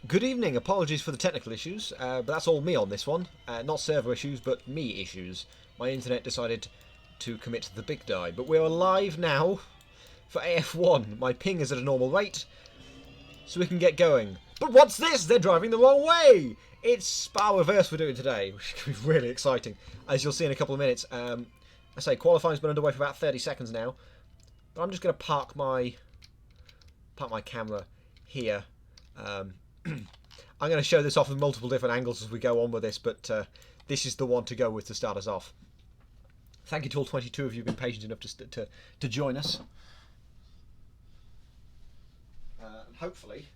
Good evening, apologies for the technical issues, but that's all me on this one. Not server issues, but me issues. My internet decided to commit the big die. But we're live now for AF1. My ping is at a normal rate, so we can get going. But what's this? They're driving the wrong way! It's Spa Reverse we're doing today, which is going to be really exciting, as you'll see in a couple of minutes. I say qualifying's been underway for about 30 seconds now, but I'm just going to park my camera here. I'm going to show this off in multiple different angles as we go on with this, but this is the one to go with to start us off. Thank you to all 22 of you who've been patient enough to join us. Hopefully,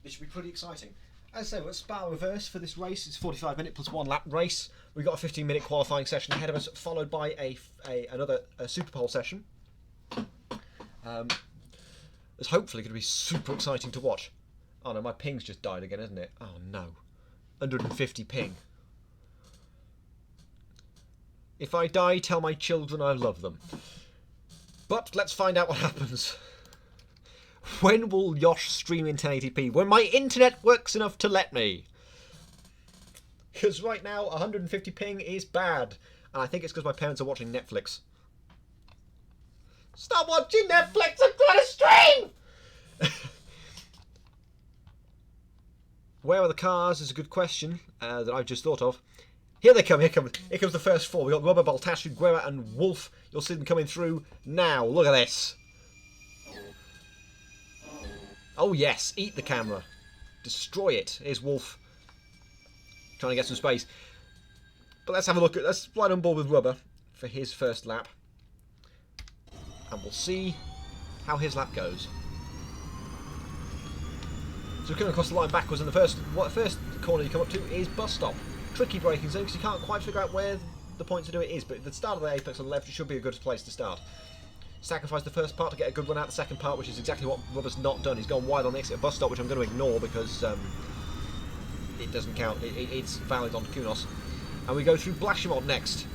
this should be pretty exciting. As I say, we're at Spa Reverse for this race. It's a 45-minute plus 1 lap race. We've got a 15-minute qualifying session ahead of us, followed by another Super Pole session. It's hopefully going to be super exciting to watch. Oh no, my ping's just died again, isn't it? Oh no. 150 ping. If I die, tell my children I love them. But let's find out what happens. When will Yosh stream in 1080p? When my internet works enough to let me. Because right now, 150 ping is bad. And I think it's because my parents are watching Netflix. Stop watching Netflix! I'm trying to stream! Where are the cars is a good question that I've just thought of. Here they come, here comes the first four. We've got Rubber, Baltashu, Guerra and Wolf. You'll see them coming through now. Look at this. Oh yes, eat the camera. Destroy it. Here's Wolf. Trying to get some space. But let's have a look at, let's fly on board with Rubber for his first lap. And we'll see how his lap goes. So we're coming across the line backwards, and the first corner you come up to is bus stop. Tricky braking zone because you can't quite figure out where the point to do it is, but at the start of the apex on the left, it should be a good place to start. Sacrifice the first part to get a good run out the second part, which is exactly what Rubber's not done. He's gone wide on the exit of bus stop, which I'm going to ignore because it doesn't count. It's valid on Kunos. And we go through Blashimont next.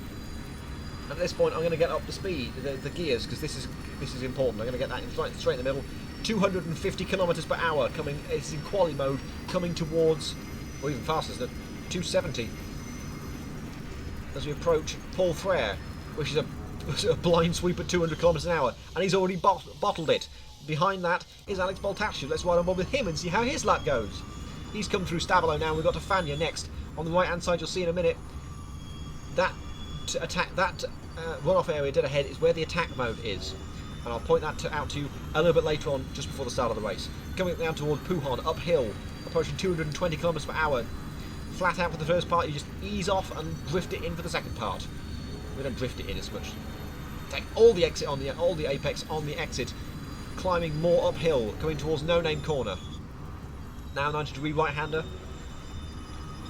At this point, I'm going to get up the speed, the gears, because this is important. I'm going to get that straight in the middle. 250 kilometers per hour coming. It's in quali mode, coming towards, or even faster, isn't it? 270. As we approach Paul Frere, which is a blind sweep at 200 kilometers an hour, and he's already bottled it. Behind that is Alex Baltashu. Let's ride on board with him and see how his lap goes. He's come through Stavilo now. We've got to Fania next. On the right hand side, you'll see in a minute that runoff area dead ahead is where the attack mode is, and I'll point that out to you a little bit later on, just before the start of the race. Coming down toward Puhon, uphill, approaching 220 kilometers per hour. Flat out for the first part, you just ease off and drift it in for the second part. We don't drift it in as much. Take all the exit on all the apex on the exit, climbing more uphill, coming towards No Name Corner. Now 90-degree right-hander.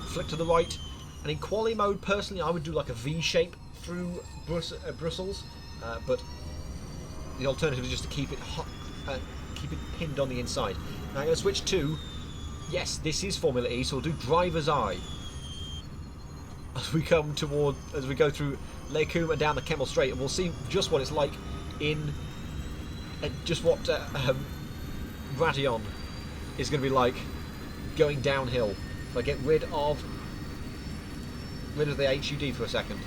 Flick to the right. And in quali mode, personally, I would do like a V shape through Brussels, but the alternative is just to keep it hot, keep it pinned on the inside. Now I'm going to switch to, yes, this is Formula E, so we'll do driver's eye as we go through Les Combes and down the Kemmel Straight, and we'll see just what it's like in just what Radion is going to be like going downhill. If I get rid of the HUD for a second.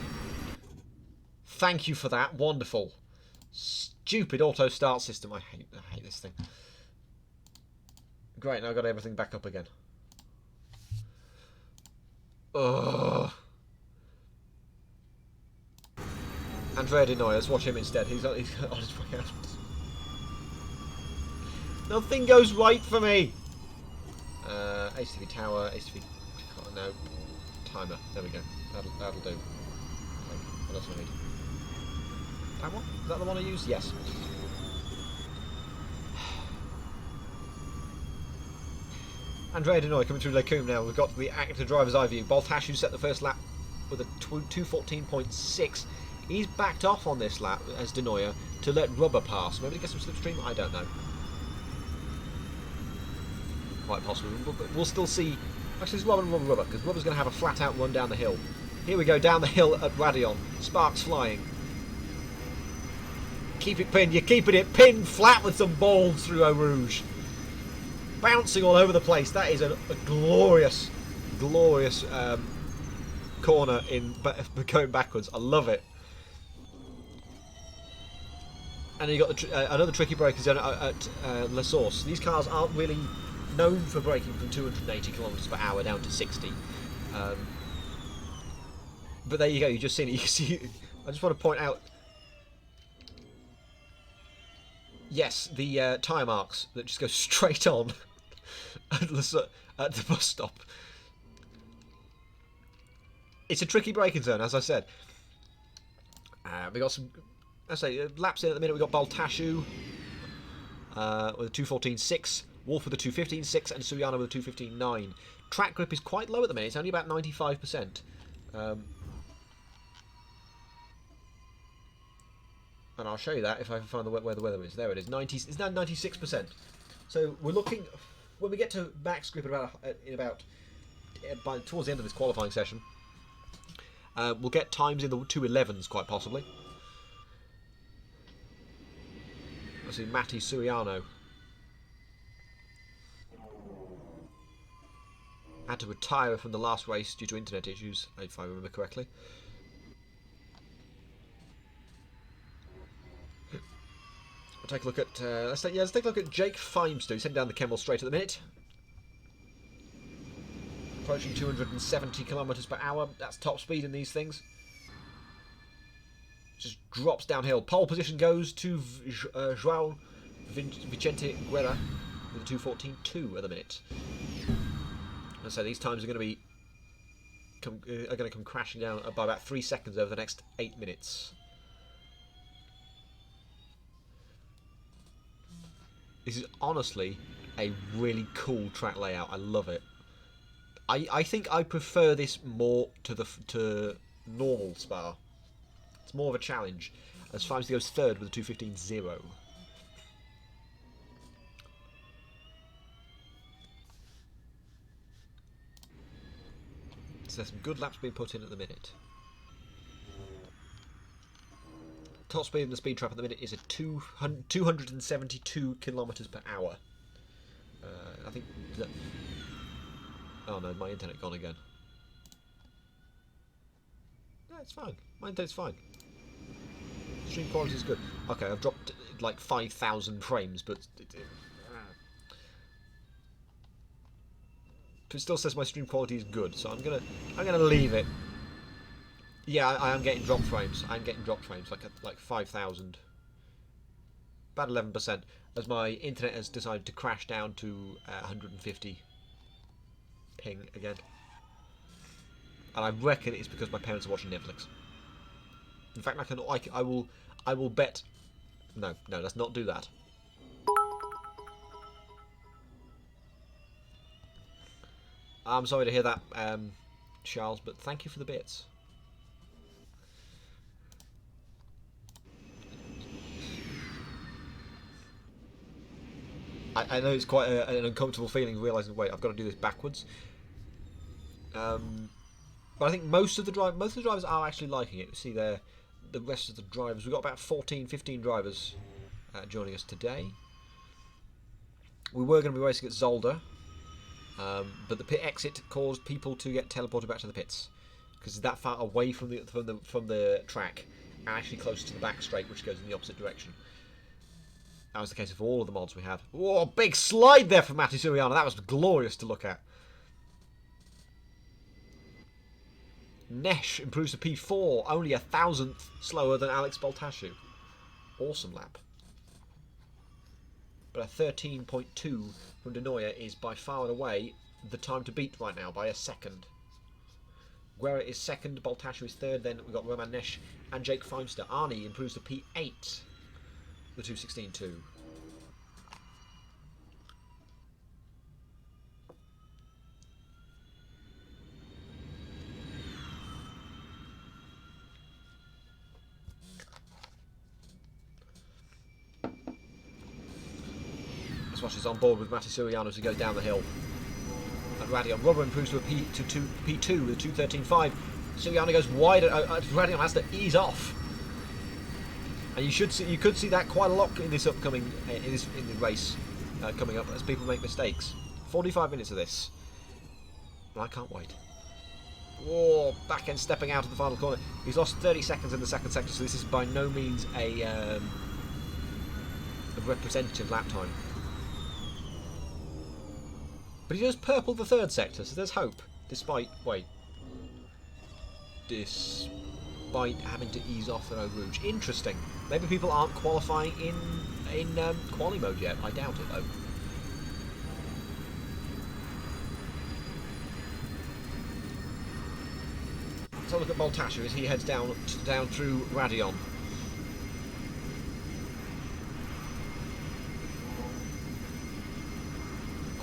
Thank you for that. Wonderful. Stupid auto start system. I hate this thing. Great, now I've got everything back up again. Ugh. Andrea Denoy, let's watch him instead. He's on his way out. Nothing goes right for me. HTV tower, HTV. No. Timer. There we go. That'll do. What else do I need? That one? Is that the one I used? Yes. Andrea Denoy coming through Les Combes now. We've got the active driver's eye view. Baltashu set the first lap with a 2:14.6. He's backed off on this lap as Denoyer to let Rubber pass. Maybe to get some slipstream? I don't know. Quite possibly. But we'll still see. Actually, it's Rubber, because Rubber's going to have a flat-out run down the hill. Here we go, down the hill at Radion. Sparks flying. Keep it pinned. You're keeping it pinned flat with some balls through Eau Rouge. Bouncing all over the place. That is a glorious, glorious corner in going backwards. I love it. And then you got another tricky braking zone at La Source. These cars aren't really known for braking from 280 kilometers per hour down to 60. But there you go. You just seen it. You can see. I just want to point out. Yes, the tyre marks that just go straight on at the bus stop. It's a tricky braking zone, as I said. We got some, I say, laps in at the minute. We got Baltashu with a 2:14.6, Wolf with a 2:15.6, and Suyana with a 2:15.9. Track grip is quite low at the minute. It's only about 95%. And I'll show you that if I can find where the weather is. There it is. It's now 96%. So we're looking, when we get to max grip by towards the end of this qualifying session, we'll get times in the 2:11s quite possibly. Let's see, Matti Suriano had to retire from the last race due to internet issues, if I remember correctly. We'll take a look at let's take a look at Jake Feimster. He's heading down the Kemmel Straight at the minute. Approaching 270 kilometers per hour. That's top speed in these things. Just drops downhill. Pole position goes to João Vicente Guerra with a 2:14.2 at the minute. And so these times are going to come crashing down by about 3 seconds over the next 8 minutes. This is honestly a really cool track layout. I love it. I think I prefer this more to normal Spa. It's more of a challenge. As Feimster goes third with a 2:15.0. So there's some good laps being put in at the minute. Top speed in the speed trap at the minute is at 272 kilometers per hour. I think that... Oh no, my internet gone again. No, it's fine. My internet's fine. Stream quality is good. Okay, I've dropped like 5,000 frames, but it still says my stream quality is good, so I'm gonna leave it. Yeah, I am getting drop frames. I'm getting drop frames like 5,000, about 11%, as my internet has decided to crash down to 150 ping again. And I reckon it's because my parents are watching Netflix. In fact, I will bet. No, let's not do that. I'm sorry to hear that, Charles, but thank you for the bits. I know it's quite an uncomfortable feeling realising, wait, I've got to do this backwards. But I think most of the drivers are actually liking it. You see there, the rest of the drivers. We've got about 14, 15 drivers joining us today. We were going to be racing at Zolder, but the pit exit caused people to get teleported back to the pits because it's that far away from the track, and actually close to the back straight, which goes in the opposite direction. That was the case of all of the mods we had. Whoa, big slide there for Matti Suriano. That was glorious to look at. Nesh improves to P4, only 1,000th slower than Alex Baltashu. Awesome lap. But a 13.2 from De Nooijer is by far and away the time to beat right now by a second. Guerra is second, Baltashu is third, then we've got Roman Nesh and Jake Feimster. Arnie improves to P8. The 2:16.2. Swash is on board with Matti Suriano as he goes down the hill. And Radion Rubber improves to a P2 with a 2:13.5. Suriano goes wide. Radion has to ease off. And you could see that quite a lot in this upcoming in the race coming up as people make mistakes. 45 minutes of this, and I can't wait. Whoa, back end stepping out of the final corner. He's lost 30 seconds in the second sector, so this is by no means a representative lap time. But he does purple the third sector, so there's hope. Despite having to ease off the Eau Rouge. Interesting. Maybe people aren't qualifying in quali mode yet. I doubt it though. Let's have a look at Boltashu as he heads down through Radion.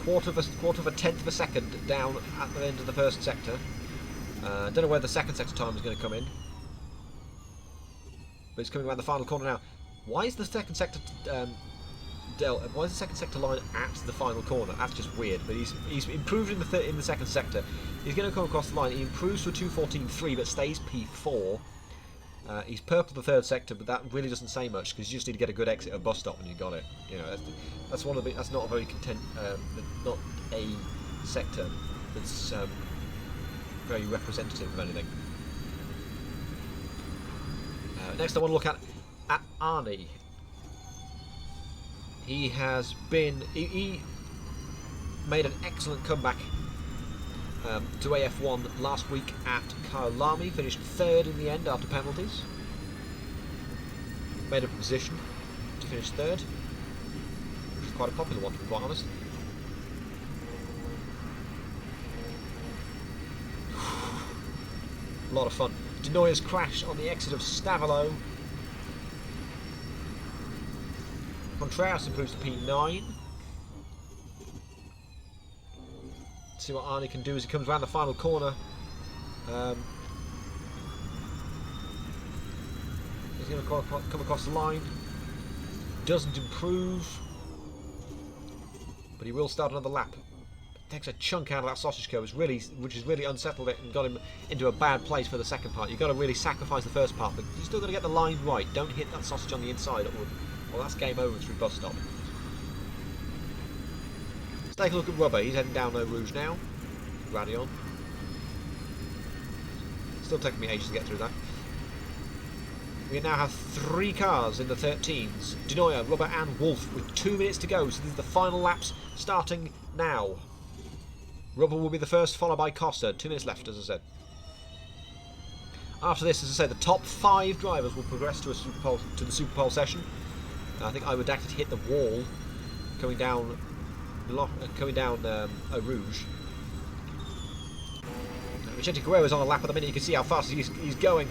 Quarter of a tenth of a second down at the end of the first sector. Don't know where the second sector time is going to come in, but it's coming around the final corner now. Why is the second sector why is the second sector line at the final corner? That's just weird. But he's improved in the second sector. He's going to come across the line. He improves to a 2:14.3, but stays P4. He's purple the third sector, but that really doesn't say much because you just need to get a good exit of bus stop when you got it. You know, that's one of the. That's not a very not a sector that's very representative of anything. Next, I want to look at Arnie. He has been. He made an excellent comeback to AF1 last week at Kyolami, finished third in the end after penalties. Made a position to finish third, which is quite a popular one to be quite honest. A lot of fun. Denoya's crash on the exit of Stavelo. Contreras improves to P9. See what Arnie can do as he comes around the final corner. He's going to come across the line. Doesn't improve, but he will start another lap. Takes a chunk out of that sausage curve, which has really unsettled it and got him into a bad place for the second part. You've got to really sacrifice the first part, but you've still got to get the line right. Don't hit that sausage on the inside, or that's game over through bus stop. Let's take a look at Rubber. He's heading down Eau Rouge now. Radion. Still taking me ages to get through that. We now have 3 cars in the 13s. Denoya, Rubber and Wolf with 2 minutes to go. So these are the final laps starting now. Rubber will be the first, followed by Costa. 2 minutes left, as I said. After this, as I said, the top 5 drivers will progress to the Super Pole session. I think I would actually hit the wall coming down Eau Rouge. Vicente Guerrero's on a lap at the minute. You can see how fast he's going.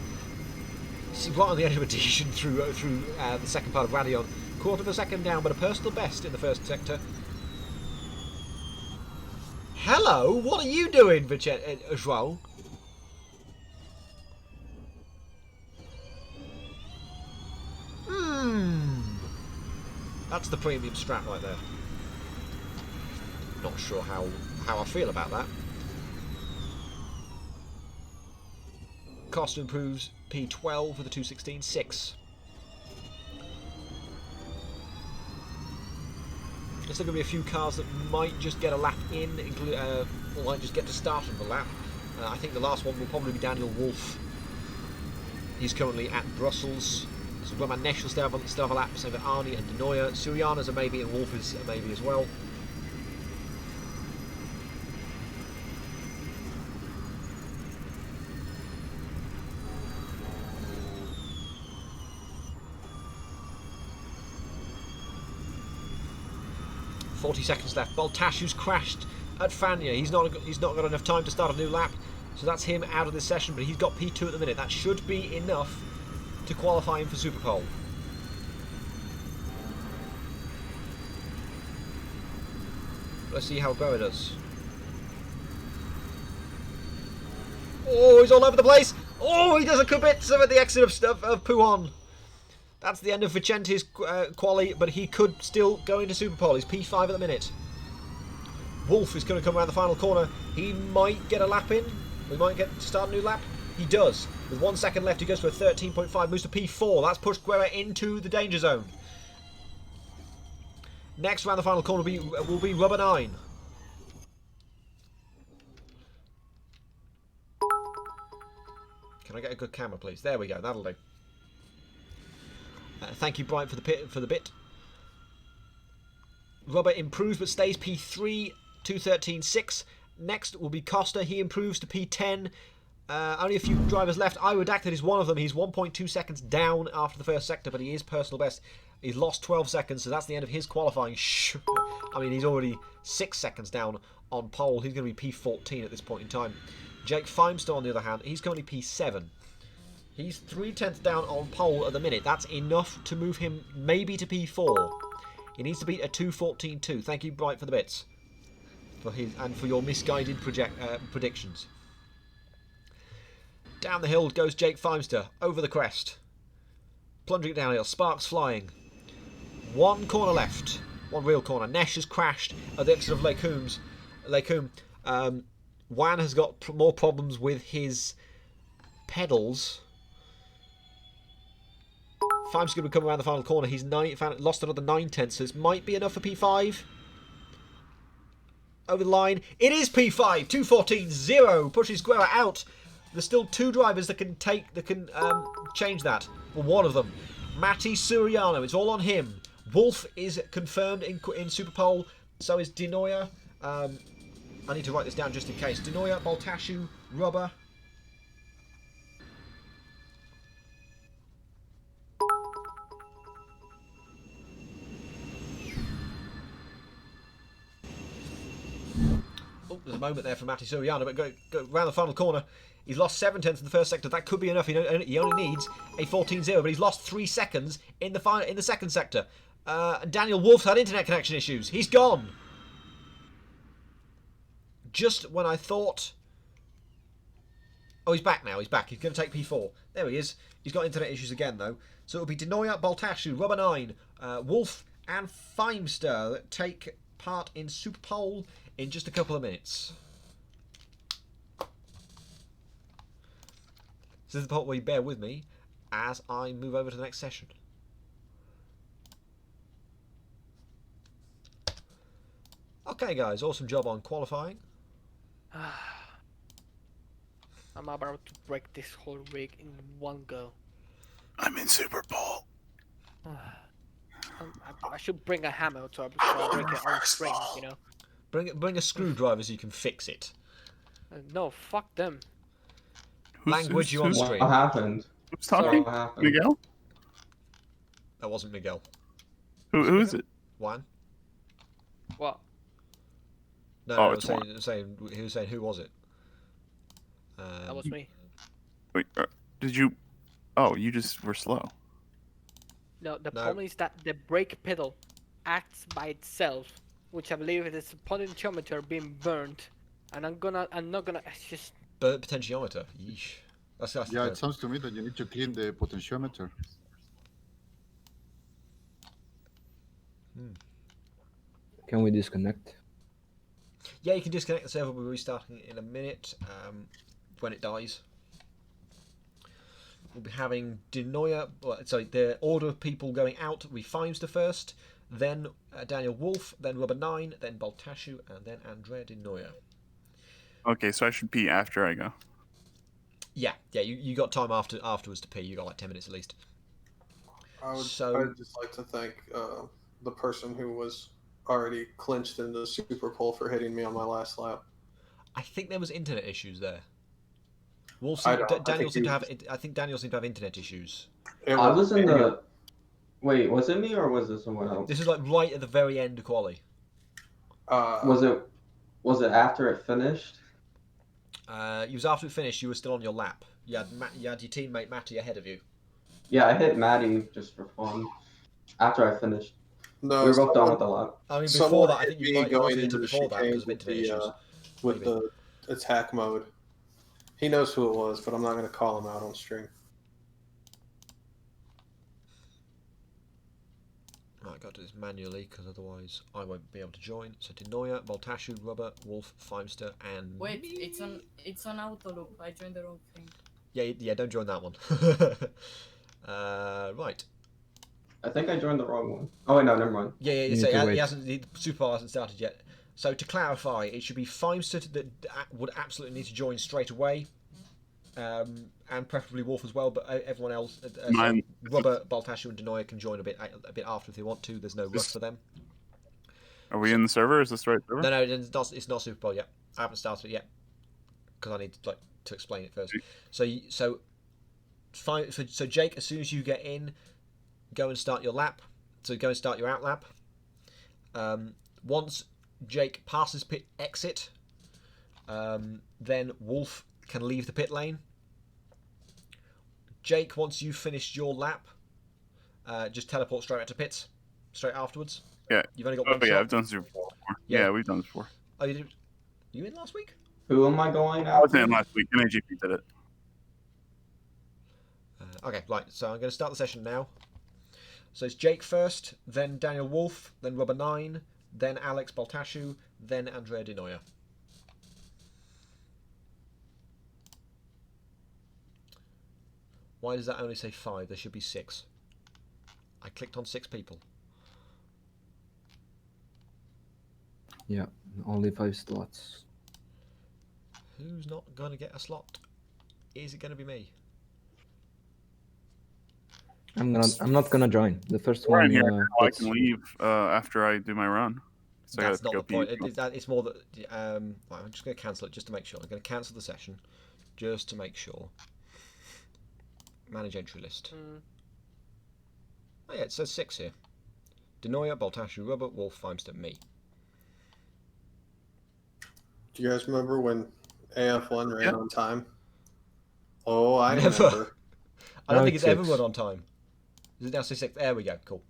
He's right on the edge of adhesion through the second part of Radion. Quarter of a second down, but a personal best in the first sector. Hello, what are you doing, Vicente João? That's the premium strat right there. Not sure how I feel about that. Costa improves P12 with a 2:16.6. There's still going to be a few cars that might just get a lap in, or might just get to start on the lap. I think the last one will probably be Daniel Wolf. He's currently at Brussels. So Roman Nesh will still have a lap, same with Arnie and Denoya. Suriana's a maybe and Wolf is a maybe as well. .40 seconds left. Boltashu's crashed at Fania. He's not got enough time to start a new lap, so that's him out of this session. But he's got P2 at the minute. That should be enough to qualify him for Super Pole. Let's see how Guerrero does. Oh, he's all over the place. Oh, he does a Kubica at the exit of Pujon. That's the end of Vicente's quali, but he could still go into Super Pole. He's P5 at the minute. Wolf is going to come around the final corner. He might get a lap in. We might get to start a new lap. He does. With 1 second left, he goes for a 13.5, moves to P4. That's pushed Guerra into the danger zone. Next round, the final corner will be Rubber 9. Can I get a good camera, please? There we go. That'll do. Thank you, Brian, for the bit. Rubber improves but stays P3, 2:13.6. Next will be Costa. He improves to P10. Only a few drivers left. Irodacted is one of them. He's 1.2 seconds down after the first sector, but he is personal best. He's lost 12 seconds, so that's the end of his qualifying. I mean, he's already 6 seconds down on pole. He's going to be P14 at this point in time. Jake Feimster, on the other hand, he's currently P7. He's 3/10 down on pole at the minute. That's enough to move him maybe to P4. He needs to beat a 2:14.2. Thank you, Bright, for the bits. And for your misguided predictions. Down the hill goes Jake Feimster, over the crest. Plunging downhill, sparks flying. One corner left, one real corner. Nesh has crashed at the exit of Lake Coombe. Wan has got more problems with his pedals. Feimster's going to come around the final corner. He's lost another 9/10, so this might be enough for P5. Over the line, it is P5, 2:14.0, pushes Guerra out. There's still 2 drivers that can change that. Well, one of them, Matti Suriano. It's all on him. Wolf is confirmed in Superpole. So is Denoya. I need to write this down just in case. Denoya, Baltashu, Rubber. Oh, there's a moment there for Matti Suriano, but go around the final corner. He's lost 7/10 in the first sector. That could be enough. He only needs a 14.0, but he's lost 3 seconds in the second sector. Daniel Wolf's had internet connection issues. He's gone. Just when I thought... Oh, he's back now. He's back. He's going to take P4. There he is. He's got internet issues again, though. So it'll be Denoya, Baltashu, Rubber 9, Wolf, and Feimster that take part in Superpole in just a couple of minutes. So this is the part where you bear with me as I move over to the next session. Okay, guys, awesome job on qualifying. I'm about to break this whole rig in one go. I'm in Super Bowl. I should bring a hammer so I break it on springs, you know. Bring a screwdriver so you can fix it. No, fuck them. Language you on stream. What happened? Who's talking? What happened? Miguel? That wasn't Miguel. Who is it? Juan? What? No, Oh, I it's was saying, he was saying, who was it? That was me. Wait, did you... Oh, you just were slow. No, the problem is that the brake pedal acts by itself, which I believe it is a potentiometer being burned, and I'm not gonna, it's just... Burnt potentiometer. Yeesh. That's Yeah, it sounds to me that you need to clean the potentiometer. Can we disconnect? Yeah, you can disconnect the server. We'll be restarting it in a minute when it dies. We'll be having Denoya, the order of people going out will be Feimster first, then Daniel Wolf, then Rubber 9, then Baltashu, and then Andrea Denoya. Okay, so I should pee after I go. Yeah, you got time afterwards to pee. You got like 10 minutes at least. I'd just like to thank the person who was already clinched in the Super Bowl for hitting me on my last lap. I think there was internet issues there. Daniel seemed to have internet issues. I was in the... Wait, was it me or was it someone else? This is like right at the very end of quali. Was it after it finished? You was after it finished. You were still on your lap. You had your teammate Matty ahead of you. Yeah, I hit Maddie just for fun. After I finished. No, we were both done with the lap. I mean, before that, I think you might have hit him before that because of internet issues. With the attack mode. He knows who it was, but I'm not going to call him out on stream. Right, I've got to do this manually because otherwise I won't be able to join. So Denoya, Baltashu, Rubber, Wolf, Feimster, and... Wait, it's on auto loop. I joined the wrong thing. Yeah, don't join that one. Right. I think I joined the wrong one. Oh wait, no, never mind. Yeah. So the Super hasn't started yet. So to clarify, it should be Fimester that would absolutely need to join straight away, and preferably Wolf as well. But everyone else, so Rubber, Baltashu, and Denoya can join a bit after if they want to. There's no rush for them. Are we in the server? Is this the right server? No, it's not Super Bowl yet. I haven't started it yet because I need to explain it first. So Jake, as soon as you get in, go and start your lap. So go and start your out lap. Once Jake passes pit exit, then Wolf can leave the pit lane. Jake, once you've finished your lap, just teleport straight out to pits, straight afterwards. Yeah. You've only got one shot. Yeah, I've done Super Bowl before. Yeah, we've done this before. Oh, you did? You in last week? Who am I going I was after? in last week. NAGP did it. Okay, right. So I'm going to start the session now. So it's Jake first, then Daniel Wolf, then Rubber 9, then Alex Baltashu, then Andrea Denoya. Why does that only say 5? There should be 6. I clicked on 6 people. Yeah, only 5 slots. Who's not going to get a slot? Is it going to be me? I'm not gonna join. The first We're one. in here. I can leave after I do my run. So That's not the point. It's more that I'm just going to cancel it just to make sure. I'm going to cancel the session just to make sure. Manage entry list. Oh yeah, it says 6 here. Denoya, Baltashu, Rubber, Wolf, Fimester, me. Do you guys remember when AF1 ran on time? Oh, I Never. remember. I don't think it's 6. ever run on time. Is it now say 6? There we go. Cool.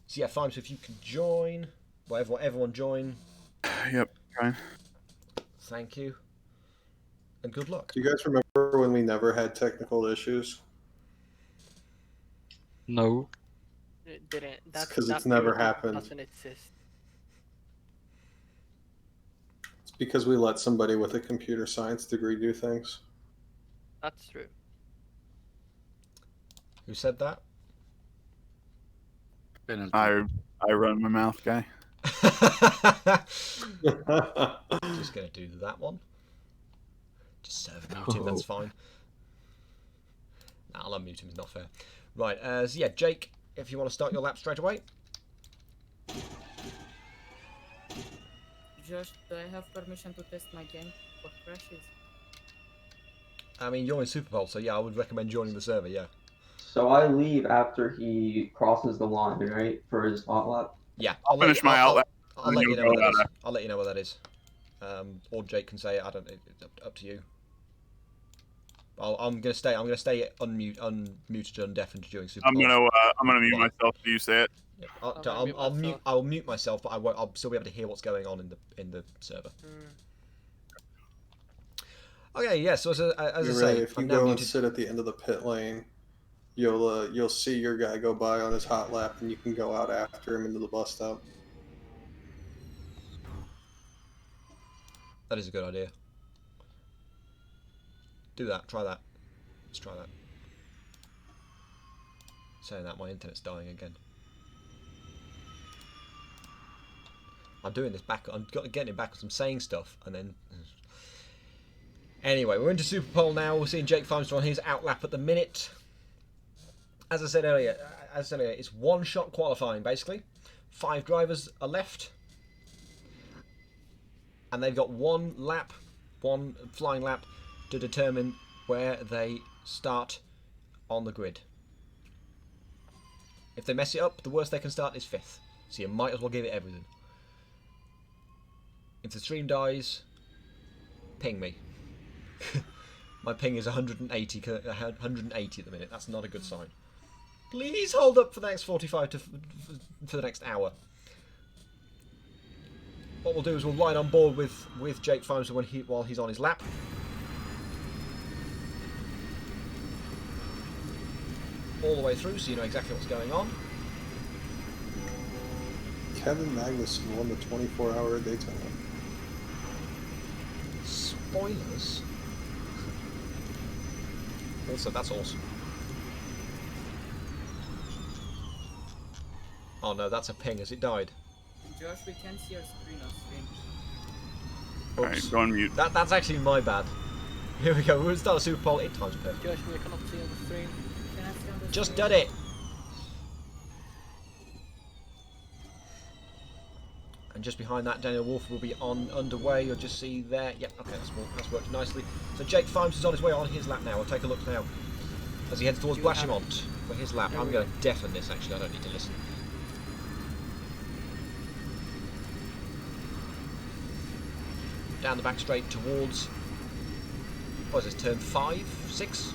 So yeah, Fimester, if you could join. Well, everyone join. Yep, fine. Thank you. And good luck. Do you guys remember when we never had technical issues? No. It didn't. That's because it's never happened. Doesn't exist. It's because we let somebody with a computer science degree do things. That's true. Who said that? I run my mouth, guy. Just gonna do that one. Just serve mute him, that's fine. Nah, I'll unmute him, it's not fair. Right, so yeah, Jake, if you want to start your lap straight away. Josh, do I have permission to test my game for crashes? I mean, you're in Super Bowl, so yeah, I would recommend joining the server, yeah. So I leave after he crosses the line, right, for his hot lap. Yeah, I'll finish my outlet. I'll let you know what that is. I'll let you know what that is. Or Jake can say it. I don't. It's up to you. I'm gonna stay unmuted, undeafened during Super Bowl. I'm gonna mute myself. Do you say it? Yeah, I'll mute myself, but I'll still be able to hear what's going on in the server. Okay, yeah. So as I say, if you go and sit at the end of the pit lane, you'll see your guy go by on his hot lap, and you can go out after him into the bus stop. That is a good idea. Do that. Try that. Let's try that. Saying that, my internet's dying again. I'm doing this back. I'm getting it backwards. I'm saying stuff and then. Anyway, we're into Super Bowl now. We're seeing Jake Fimester on his out lap at the minute. As I said earlier, it's one-shot qualifying basically. 5 drivers are left, and they've got one flying lap to determine where they start on the grid. If they mess it up, the worst they can start is 5th. So you might as well give it everything. If the stream dies, ping me. My ping is 180 at the minute. That's not a good sign. Please hold up for the next 45 for the next hour. What we'll do is we'll ride on board with Jake Fimester while he's on his lap. All the way through, so you know exactly what's going on. Kevin Magnussen won the 24-hour Daytona. Spoilers. Also, that's awesome. Oh no, that's a ping as it died. Josh, we can't see your screen on stream. Alright, Oops. go on mute. That's actually my bad. Here we go. We'll start a Super Bowl 8 times perfect. Josh, we cannot see on the stream. Can I see on the Just screen? did it. And just behind that, Daniel Wolf will be underway. You'll just see there. Yep, okay, that's worked nicely. So Jake Fimes is on his way on his lap now. We'll take a look now as he heads towards Blashemont for his lap. I'm going to deafen this, actually. I don't need to listen. Down the back straight towards, what is this, turn 5, 6?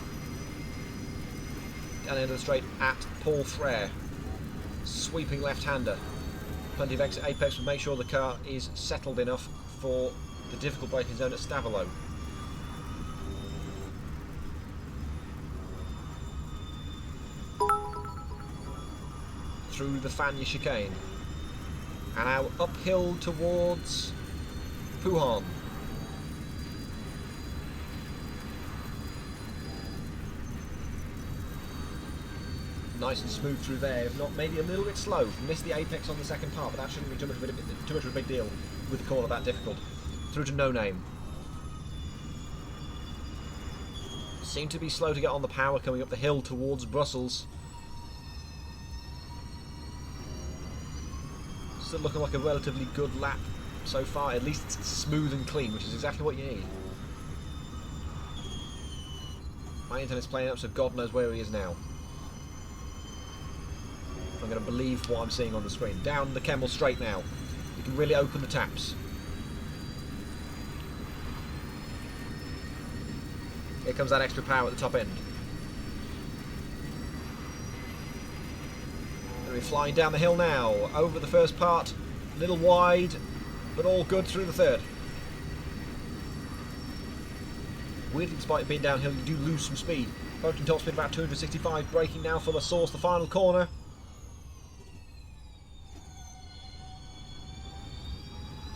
Down the end of the straight at Paul Frere. Sweeping left-hander. Plenty of exit apex, but make sure the car is settled enough for the difficult braking zone at Stavelot. Through the Fania chicane. And now uphill towards Puhan. Nice and smooth through there, if not maybe a little bit slow. Missed the apex on the second part, but that shouldn't be too much of a big deal with the corner that difficult. Through to No Name. Seemed to be slow to get on the power coming up the hill towards Brussels. Still looking like a relatively good lap so far. At least it's smooth and clean, which is exactly what you need. My internet's playing up, so God knows where he is now. I'm going to believe what I'm seeing on the screen. Down the Kemmel straight now. You can really open the taps. Here comes that extra power at the top end. We're flying down the hill now. Over the first part. A little wide, but all good through the third. Weirdly, despite it being downhill, you do lose some speed. Approaching top speed about 265. Braking now for the Source, the final corner.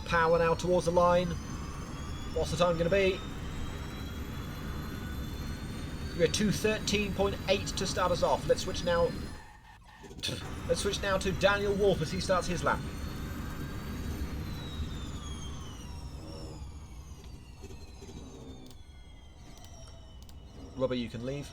Power now towards the line. What's the time going to be? We're 2:13.8 to start us off. Let's switch now. Let's switch now to Daniel Wolf as he starts his lap. Rubber, you can leave.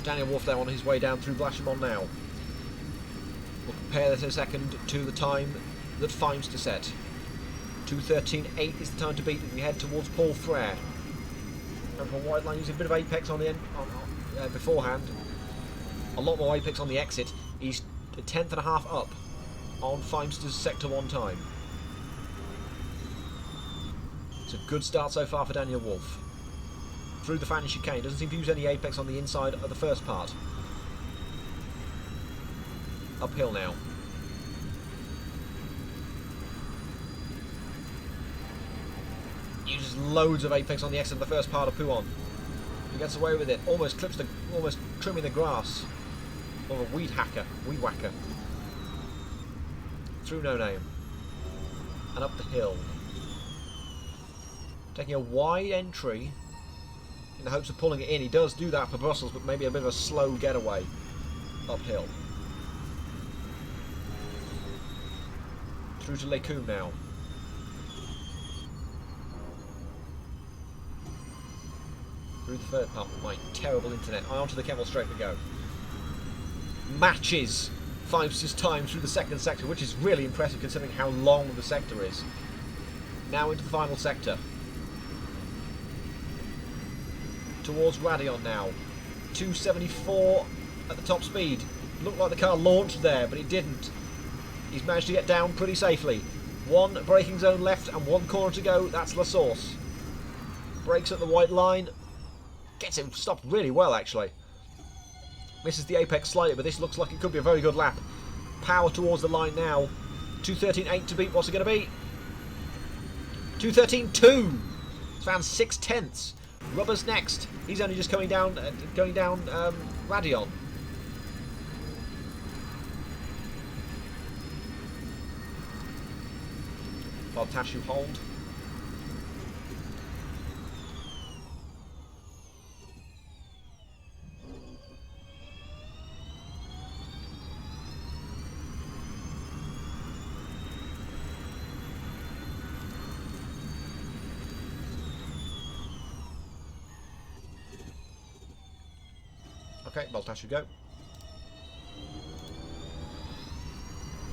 Daniel Wolf there on his way down through Blashemont now. We'll compare this in a second to the time that Fimes to set. 2:13.8 is the time to beat as we head towards Paul Frere. And for wide line, using a bit of apex on the end beforehand. A lot more apex on the exit. He's a tenth and a half up on Fimester's sector 1 time. It's a good start so far for Daniel Wolf. Through the Fania chicane, doesn't seem to use any apex on the inside of the first part. Uphill now. Uses loads of apex on the exit of the first part of Puhan. He gets away with it. Almost trimming the grass. More of a weed whacker. Through No Name. And up the hill. Taking a wide entry in the hopes of pulling it in. He does do that for Brussels, but maybe a bit of a slow getaway uphill. Through to Lecum now. Through the third part. My terrible internet. Onto the Kemmel straight we go. Matches Fives' time through the second sector, which is really impressive considering how long the sector is. Now into the final sector. Towards Radion now. 274 at the top speed. Looked like the car launched there, but it didn't. He's managed to get down pretty safely. 1 braking zone left and 1 corner to go. That's La Source. Brakes at the white line. Gets him stopped really well, actually. Misses the apex slightly, but this looks like it could be a very good lap. Power towards the line now. 2:13.8 to beat. What's it going to be? 2:13.2. It's found 6/10. Rubber's next. He's only just coming down Radion. Baltashu hold. Okay, Baltashu go.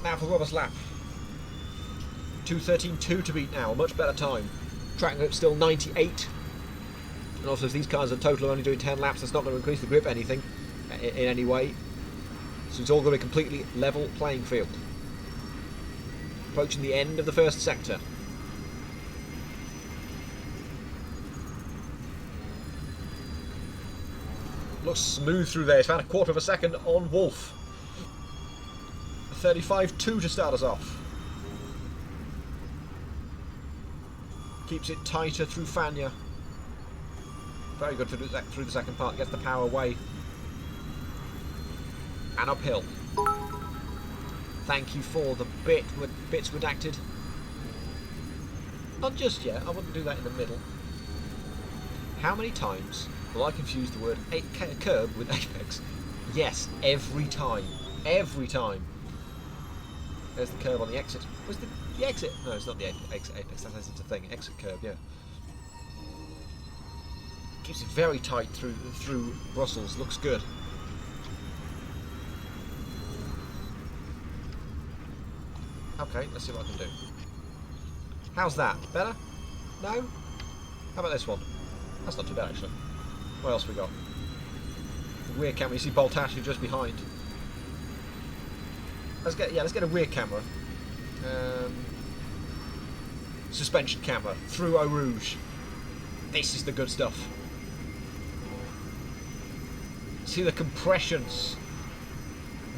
Now for Robert's lap. 2:13.2 to beat now, a much better time. Track grip still 98. And also if these cars are total only doing 10 laps, that's not going to increase the grip anything in any way. So it's all going to be a completely level playing field. Approaching the end of the first sector. Looks smooth through there. It's about a quarter of a second on Wolf. 35.2 to start us off. Keeps it tighter through Fania. Very good through the second part. Gets the power away. And uphill. Thank you for the bits redacted. Not just yet. I wouldn't do that in the middle. How many times will I confuse the word curb with apex? Yes, every time. Every time. There's the curb on the exit. Where's the exit? No, it's not the apex. That's a thing. Exit curb, yeah. Keeps it very tight through Brussels. Looks good. Okay, let's see what I can do. How's that? Better? No? How about this one? That's not too bad, actually. What else we got? The rear camera. You see Baltashu just behind. Let's get a rear camera. Suspension camera through Eau Rouge. This is the good stuff. See the compressions.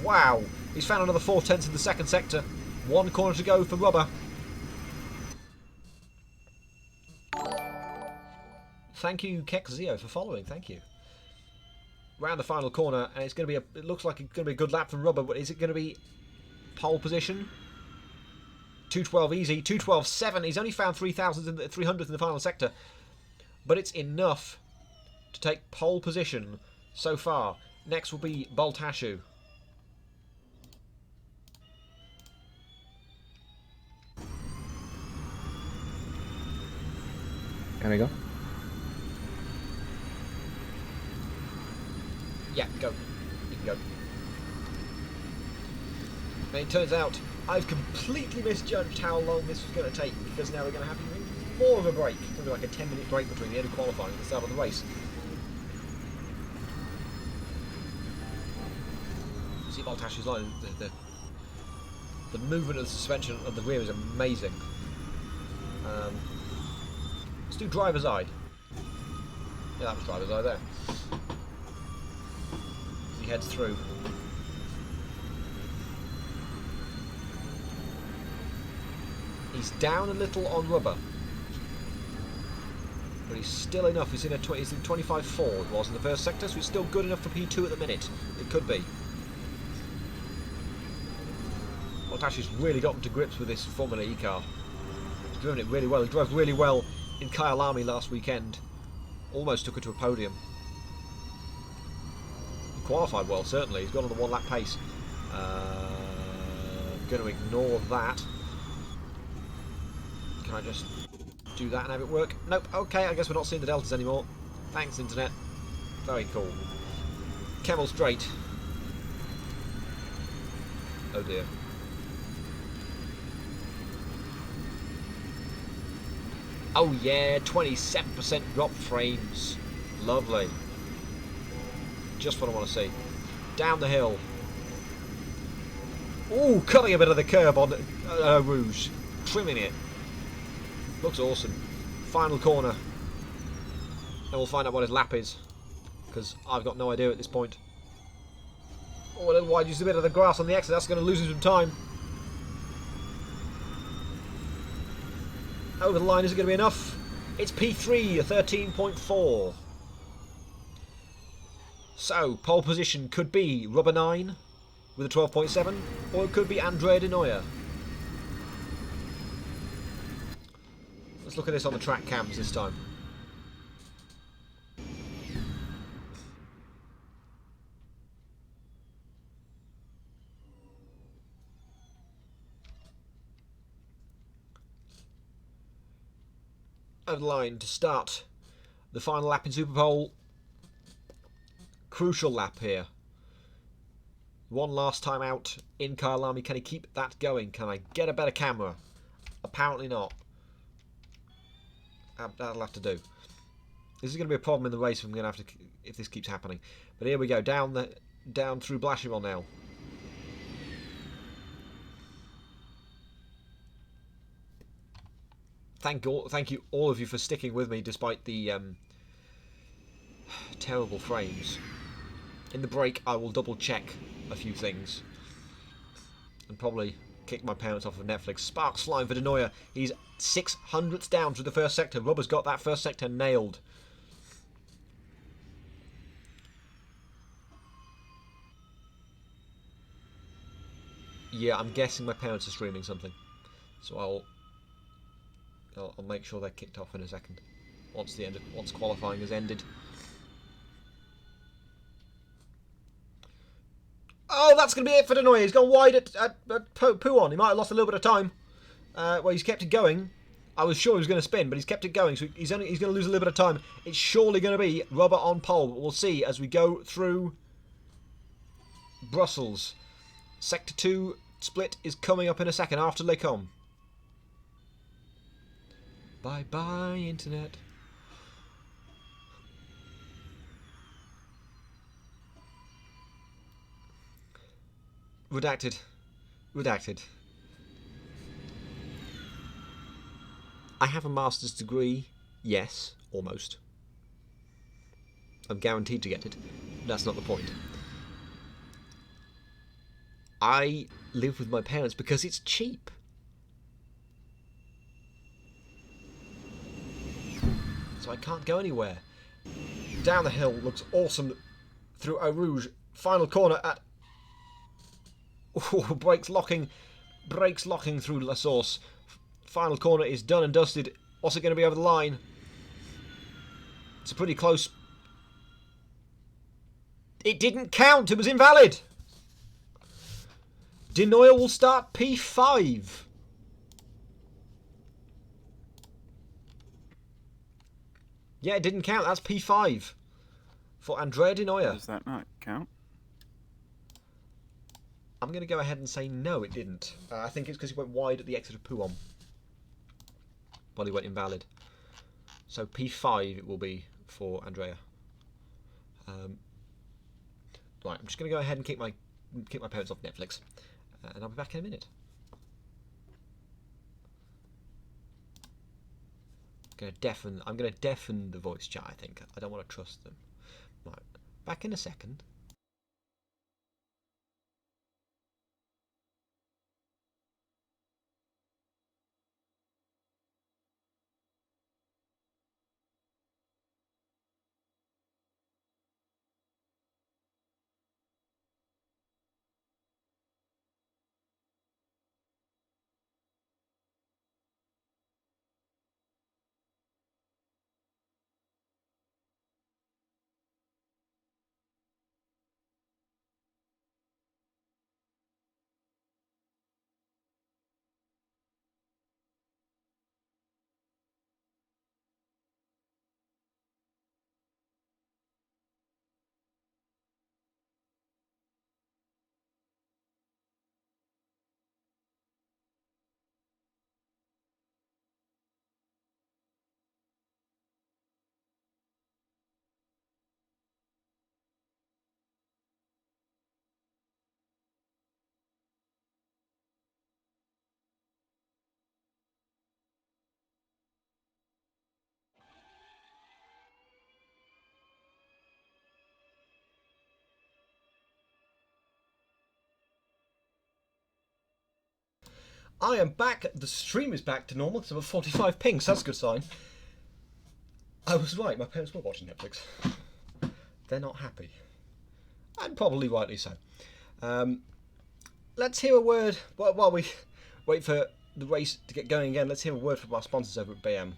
Wow. He's found another 4/10 in the second sector. One corner to go for Rubber. Thank you, Kexzio, for following. Thank you. Round the final corner, and it's going to be it looks like it's going to be a good lap from Rubber, but is it going to be pole position? 2:12 easy, 2:12.7. He's only found 300th in the final sector, but it's enough to take pole position so far. Next will be Baltashu. Can I go? Yeah, go. You can go. And it turns out I've completely misjudged how long this was going to take, because now we're going to have even more of a break. It's going to be like a 10-minute break between the end of qualifying and the start of the race. See Baltashu's line. The movement of the suspension of the rear is amazing. Let's do driver's eye. Yeah, that was driver's eye there. He heads through. He's down a little on Rubber, but he's still enough. He's in 25.4 it was in the first sector, so he's still good enough for P2 at the minute. It could be. Baltashu's really gotten to grips with this Formula E car. He's driven it really well. He drove really well in Kyalami last weekend. Almost took her to a podium. He qualified well, certainly. He's got on the one-lap pace. Going to ignore that. Can I just do that and have it work? Nope. Okay, I guess we're not seeing the deltas anymore. Thanks, internet. Very cool. Kemmel straight. Oh dear. Oh yeah, 27% drop frames. Lovely. Just what I want to see. Down the hill. Ooh, cutting a bit of the curb on Rouge. Trimming it. Looks awesome. Final corner. And we'll find out what his lap is. Because I've got no idea at this point. Oh, a little wide. Use a bit of the grass on the exit. That's going to lose him some time. Over the line, is it going to be enough? It's P3, a 13.4. So, pole position could be Rubber 9 with a 12.7, or it could be Andrea De Neuer. Let's look at this on the track cams this time. Over the line to start the final lap in Super Bowl. Crucial lap here. One last time out in Kyalami. Can he keep that going? Can I get a better camera? Apparently not. That'll have to do. This is going to be a problem in the race. I'm going to have to, if this keeps happening. But here we go, down through Blashimal now. Thank you all of you for sticking with me despite the terrible frames. In the break, I will double check a few things and probably kick my parents off of Netflix. Sparks flying for Denoya. He's 600ths down through the first sector. Rubber's got that first sector nailed. Yeah, I'm guessing my parents are streaming something, so I'll make sure they're kicked off in a second once qualifying has ended. Oh, that's going to be it for Denoya. He's gone wide at Puon. He might have lost a little bit of time. Well, he's kept it going. I was sure he was going to spin, but he's kept it going, so he's going to lose a little bit of time. It's surely going to be Rubber on pole, but we'll see as we go through Brussels. Sector 2 split is coming up in a second after Les Combes. Bye-bye, Internet. Redacted. Redacted. I have a master's degree. Yes, almost. I'm guaranteed to get it. That's not the point. I live with my parents because it's cheap. So I can't go anywhere. Down the hill looks awesome through Eau Rouge. Final corner at... Ooh, brakes locking through La Source. Final corner is done and dusted. What's it going to be over the line? It's a pretty close... It didn't count. It was invalid. Denoya will start P5. Yeah, it didn't count. That's P5 for Andrea Denoya. Does that not count? I'm going to go ahead and say no, it didn't. I think it's because he went wide at the exit of Puon. Well, he went invalid. So P5 it will be for Andrea. Right, I'm just going to go ahead and kick my parents off Netflix, and I'll be back in a minute. I'm going to deafen the voice chat. I think I don't want to trust them. Right, back in a second. I am back. The stream is back to normal. It's about 45 pings. That's a good sign. I was right. My parents were watching Netflix. They're not happy. And probably rightly so. Let's hear a word while we wait for the race to get going again, let's hear a word from our sponsors over at BM.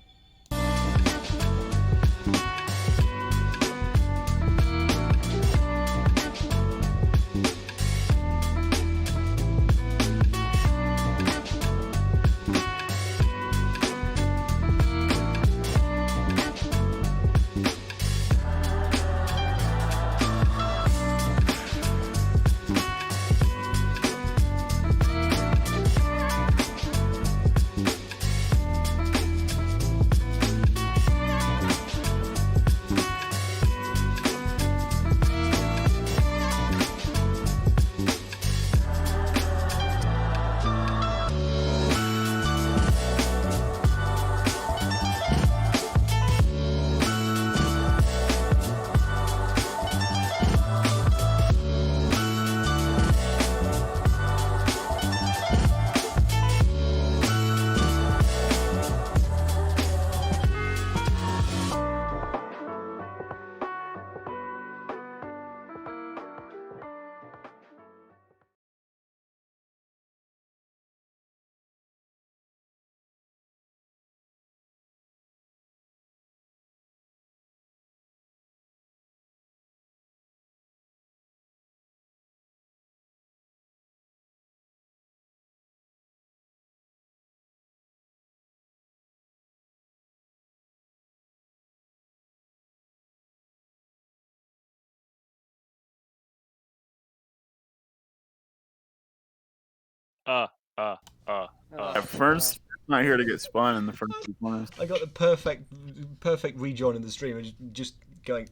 At first, not here to get spun in the first 2 corners. I got the perfect rejoin in the stream and just going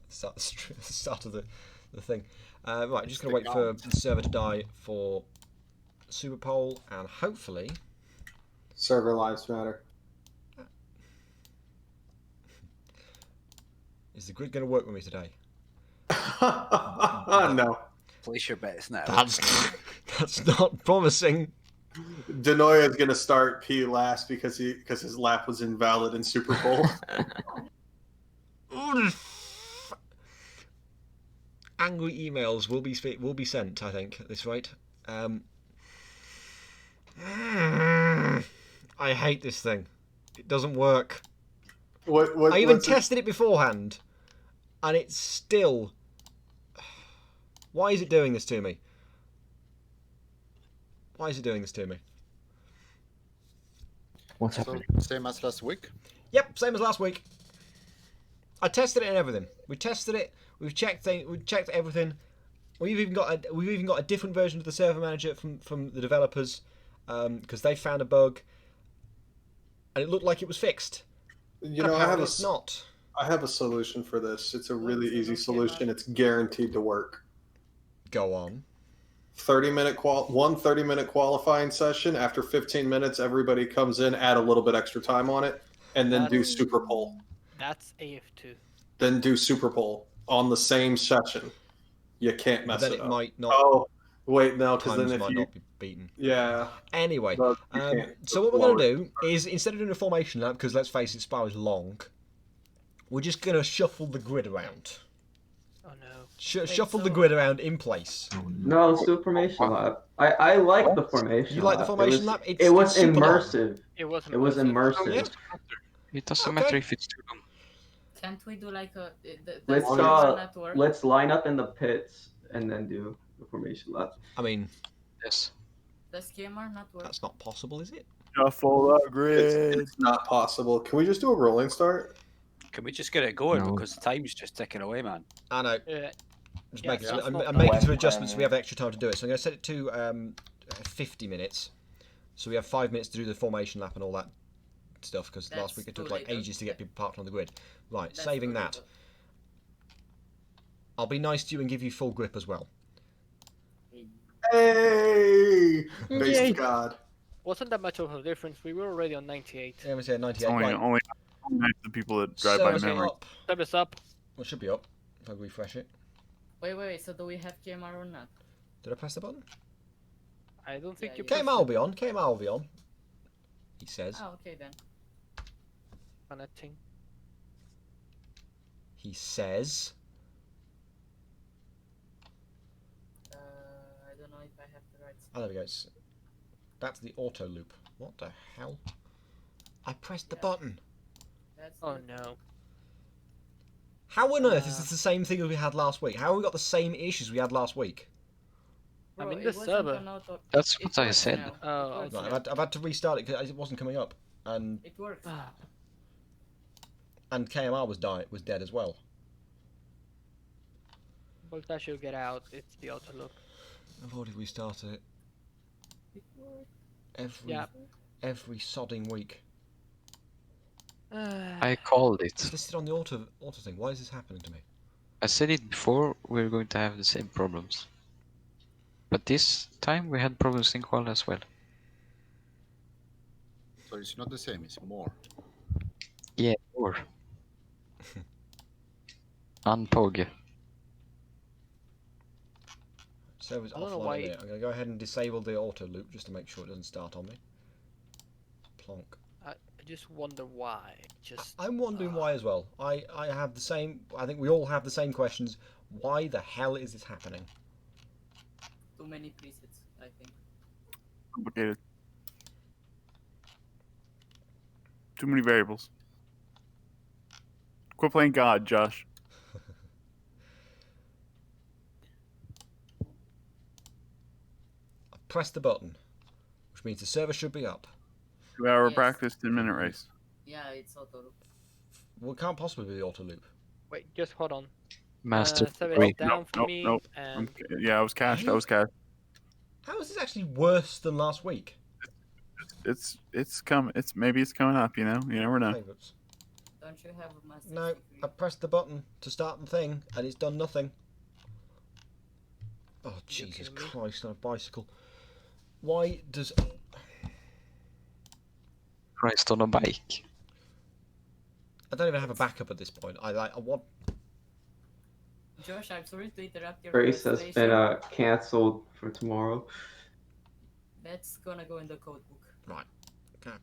start of the thing. Right, just gonna wait for the server to die for Super Pole, and hopefully Server lives matter. Is the grid gonna work with me today? No. Place your bets now. That's not promising. Denoya is gonna start P last because his lap was invalid in Super Bowl. Angry emails will be sent, I think, at this rate. I hate this thing. It doesn't work. I even tested it beforehand, and it's still. Why is it doing this to me? Why is it doing this to me? What's happening? Same as last week? Yep, same as last week. I tested it and everything. We tested it. We've checked everything. We've even got a different version of the server manager from the developers because they found a bug, and it looked like it was fixed. You know, I have a solution for this. It's a really easy solution. It's guaranteed to work. Go on. 30-minute 30-minute qualifying session. After 15 minutes, everybody comes in, add a little bit extra time on it, and then do Super Pole. That's AF2. Then do Super Pole on the same session. You can't mess it up. Then it might not. Oh, wait, no, because then times if might you not be beaten. Yeah. Anyway, But so what we're going to do is, instead of doing a formation lap, because let's face it, Spa is long, we're just going to shuffle the grid around. Oh no. Shuffle the grid around in place. No, let's do a formation lap. I like the formation. You like the formation lap? It was super immersive. It was immersive. Yeah. It doesn't matter if it's too long. Can't we do like a? Let's line up in the pits and then do the formation lap. I mean, yes. Does KMR not work? That's not possible, is it? Shuffle the grid. It's not possible. Can we just do a rolling start? Can we just get it going No. because the time's just ticking away, man? I know. Just I'm making some adjustments so we have extra time to do it. So I'm going to set it to 50 minutes. So we have 5 minutes to do the formation lap and all that stuff, because last week it took like ages to get people parked on the grid. Right, saving that. I'll be nice to you and give you full grip as well. Hey! Base God. Wasn't that much of a difference. We were already on 98. Yeah, we said 98. Only the people that drive by memory. Service up. Well, it should be up if I refresh it. Wait. So do we have KMR or not? Did I press the button? I don't think you. KMR will be on. KMR will be on. He says. Oh, okay then. Connecting. He says. I don't know if I have the right. Oh, there we go. It's That's the auto loop. What the hell? I pressed the button. Oh no. How on earth is this the same thing as we had last week? How have we got the same issues we had last week? I'm Bro, in it the wasn't server. an auto. That's It what I works said. now. Oh, It works Right, now. I've had to restart it because it wasn't coming up, and It works. KMR was dead as well. But I should get out. It's the auto loop. I've already restarted it. Yeah. Every sodding week. I called Is it. this still on the auto thing? Why is this happening to me? I said it before, we're going to have the same problems. But this time we had problems in qual as well. So it's not the same, it's more. Yeah, or unpog. Server's I don't know offline why- a minute. I'm going to go ahead and disable the auto loop just to make sure it doesn't start on me. Plonk. I just wonder why. I'm wondering why as well. I have the same. I think we all have the same questions. Why the hell is this happening? Too many presets, I think. Complicated. Too many variables. Quit playing God, Josh. Press the button, which means the server should be up. 2-hour Yes. practice, 10-minute race. Yeah, it's auto loop. Well, it can't possibly be the auto loop. Wait, just hold on. Master Server degree. is down for me, and Yeah, I was cached. I was cached. How is this actually worse than last week? It's coming. Maybe it's coming up. You know. You never know. Favourites. Don't you have a master's No, degree? I pressed the button to start the thing, and it's done nothing. Oh, You Jesus kidding me? Christ, on a bicycle. Why does... Christ on a bike. I don't even have a backup at this point. I want... Josh, I'm sorry to interrupt your Race has frustration. been cancelled for tomorrow. That's gonna go in the code book. Right. Okay.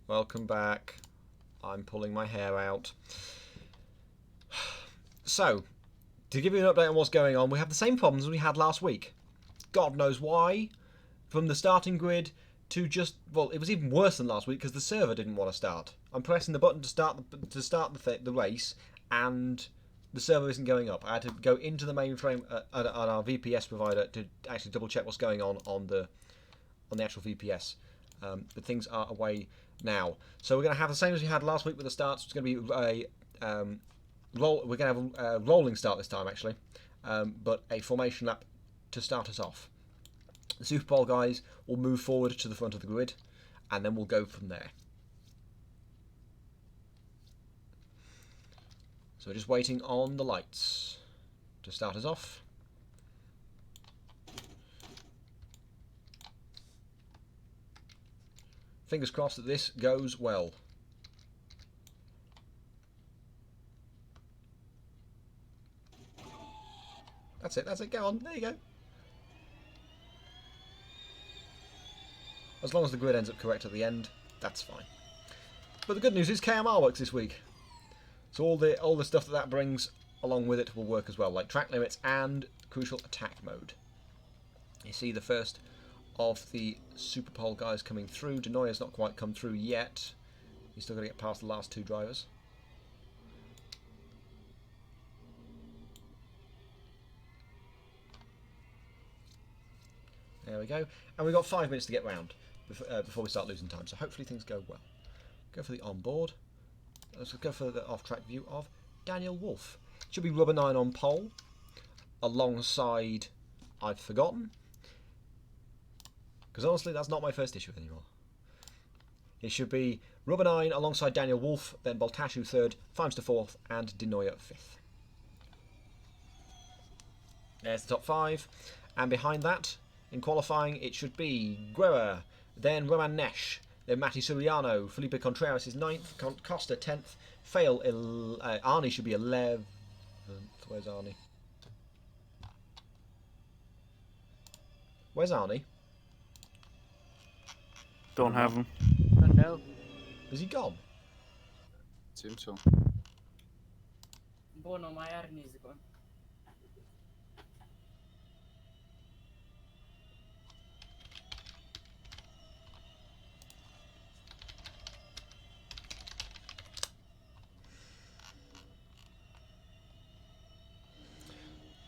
Welcome back. I'm pulling my hair out. So, to give you an update on what's going on, we have the same problems we had last week. God knows why. From the starting grid to just... Well, it was even worse than last week because the server didn't want to start. I'm pressing the button to start the race, and the server isn't going up. I had to go into the mainframe on our VPS provider to actually double check what's going on the actual VPS. But things are away now. So we're going to have the same as we had last week with the starts. It's going to be we're going to have a rolling start this time, actually, but a formation lap to start us off. The Super Bowl guys will move forward to the front of the grid, and then we'll go from there. So we're just waiting on the lights to start us off. Fingers crossed that this goes well. That's it, go on, there you go. As long as the grid ends up correct at the end, that's fine. But the good news is KMR works this week. So all the stuff that brings along with it will work as well, like track limits and crucial attack mode. You see the first of the Super Pole guys coming through. Denoya's not quite come through yet. He's still got to get past the last two drivers. There we go. And we've got 5 minutes to get round before we start losing time. So hopefully things go well. Go for the on-board. Let's go for the off-track view of Daniel Wolf. Should be Rubber 9 on pole. Alongside... I've forgotten. Because honestly, that's not my first issue anymore. It should be Rubber 9 alongside Daniel Wolf, then Boltashu 3rd, Feimster 4th, and Denoya 5th. There's the top 5. And behind that, in qualifying, it should be Guerra, then Roman Nesh, then Matti Suriano, Felipe Contreras is 9th, Costa 10th, Fail, Arnie should be 11th. Where's Arnie? Where's Arnie? Don't have him. Oh no. Is he gone? Seems so. Bono, my Arnie is gone.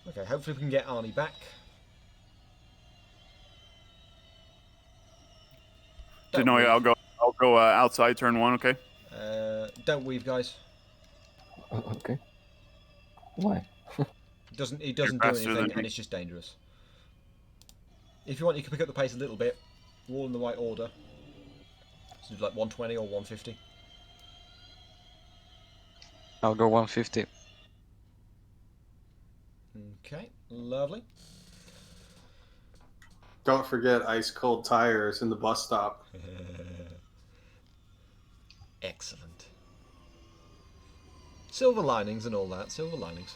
Okay, hopefully we can get Arnie back. Denoya, I'll go outside turn 1, okay? Don't weave, guys. Okay. Why? He doesn't do anything, and it's just dangerous. If you want, you can pick up the pace a little bit. We're all in the right order. So like 120 or 150. I'll go 150. Okay, lovely. Don't forget ice cold tires in the bus stop. Excellent. Silver linings and all that. Silver linings.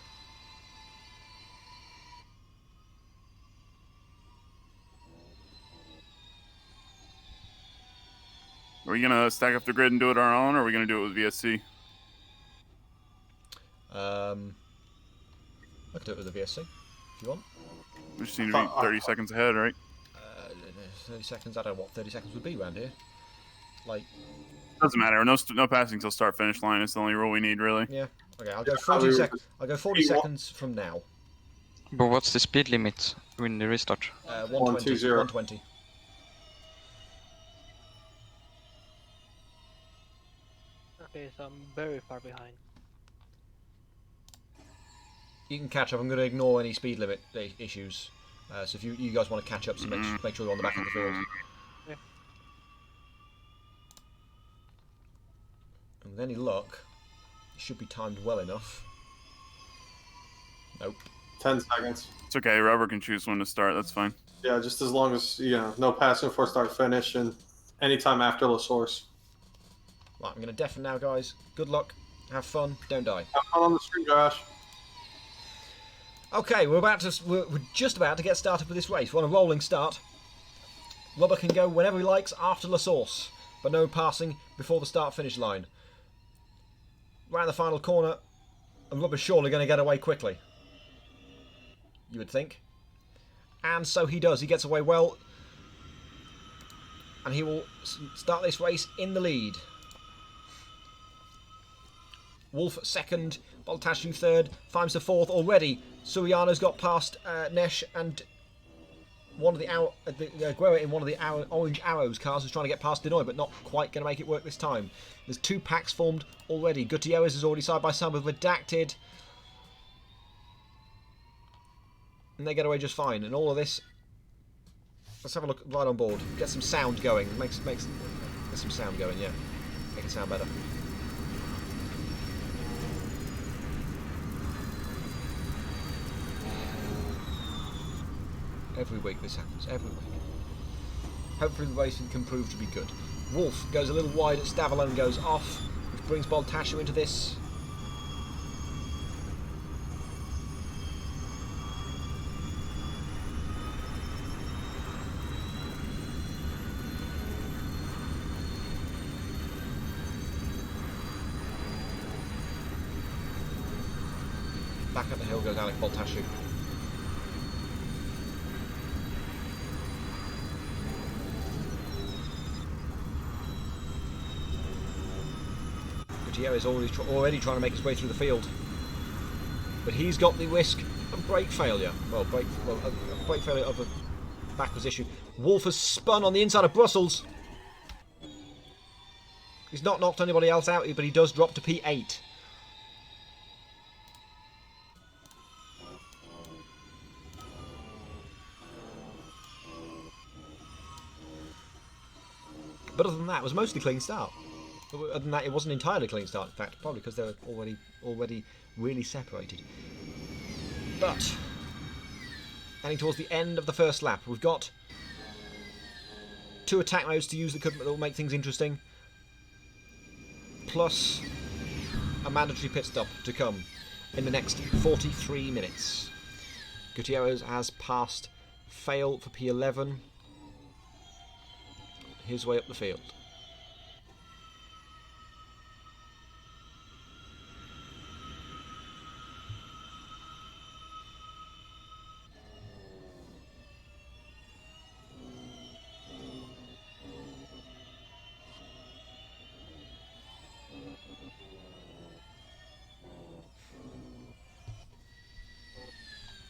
Are we gonna stack up the grid and do it our own, or are we gonna do it with VSC? I could do it with the VSC if you want. We just need to be 30 seconds ahead, right? 30 seconds. I don't know what 30 seconds would be around here. Like. Doesn't matter. No passing till start finish line. It's the only rule we need, really. Yeah. Okay. I'll go 40 seconds. I'll go 40 seconds from now. But what's the speed limit when the restart? 120. 120. Okay, so I'm very far behind. You can catch up. I'm going to ignore any speed limit issues. So if you guys want to catch up, so make sure you're on the back of the field. Yeah. And with any luck, it should be timed well enough. Nope. 10 seconds. It's okay. Robert can choose when to start. That's fine. Yeah, just as long as, no passing before start finish and anytime after La Source. Right, I'm going to deafen now, guys. Good luck. Have fun. Don't die. Have fun on the stream, Josh. Okay, we're just about to get started with this race. We're on a rolling start. Rubber can go whenever he likes after La Source. but no passing before the start-finish line. Round the final corner, and Rubber's surely going to get away quickly. You would think. And so he does. He gets away well. And he will start this race in the lead. Wolf second, Baltashu third, Fimes to fourth already. Suriano's got past Nesh, and one of the Guerra in one of the Orange Arrows cars is trying to get past Denoy, but not quite going to make it work this time. There's 2 packs formed already. Gutierrez is already side by side with Redacted. And they get away just fine. And all of this, let's have a look right on board. Get some sound going. Get some sound going, yeah. Make it sound better. Every week this happens, every week. Hopefully the racing can prove to be good. Wolf goes a little wide at Stavalone, goes off, which brings Baltashu into this. Back up the hill goes Alec Baltashu. Gutierrez is already trying to make his way through the field, but he's got the risk of brake failure. Well, a brake failure of a back position. Wolf has spun on the inside of Brussels. He's not knocked anybody else out, but he does drop to P8. But other than that, it was mostly clean start. Other than that, it wasn't entirely clean start, in fact, probably because they were already really separated. But, heading towards the end of the first lap, we've got 2 attack modes to use that will make things interesting, plus a mandatory pit stop to come in the next 43 minutes. Gutierrez has passed Fail for P11. His way up the field.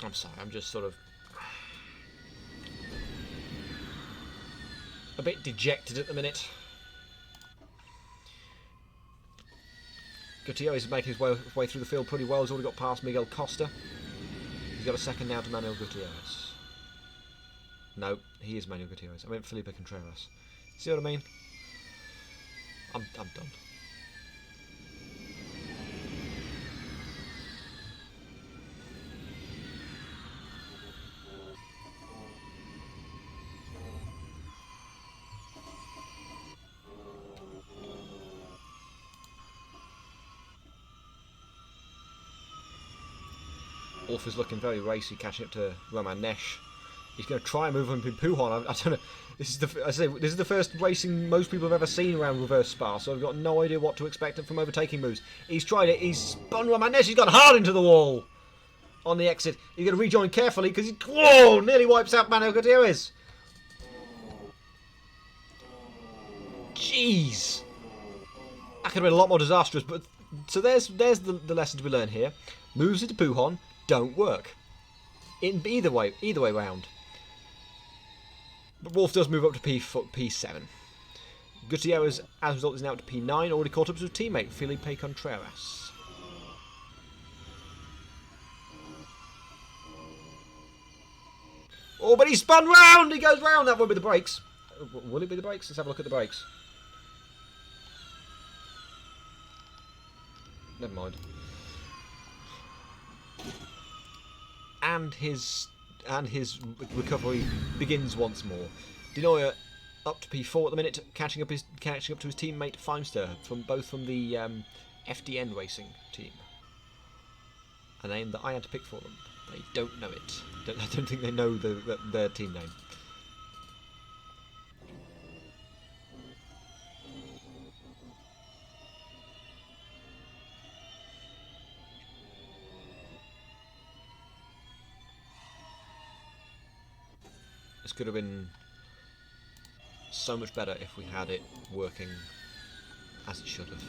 I'm sorry, I'm just sort of a bit dejected at the minute. Gutierrez is making his way through the field pretty well. He's already got past Miguel Costa. He's got a second now to Manuel Gutierrez. No, he is Manuel Gutierrez. I meant Felipe Contreras. See what I mean? I'm done. Wolf is looking very racy, catching up to Roman Nesh. He's going to try and move him in Pujon. I don't know. This is the first racing most people have ever seen around reverse Spa, so I've got no idea what to expect from overtaking moves. He's tried it. He's spun Roman Nesh. He's gone hard into the wall on the exit. He's going to rejoin carefully because he nearly wipes out Manuel Gutierrez. Jeez, that could have been a lot more disastrous. But so there's the lesson to be learned here. Moves into Pujon don't work. In either way round. But Wolf does move up to P7. Gutierrez, as a result, is now up to P9, already caught up to his teammate, Felipe Contreras. Oh, but he spun round! He goes round! That won't be the brakes. Will it be the brakes? Let's have a look at the brakes. Never mind. And his recovery begins once more. Denoyer up to P4 at the minute, catching up to his teammate Feimster from the FDN Racing team. A name that I had to pick for them. They don't know it. I don't think they know their team name. This could have been so much better if we had it working as it should have.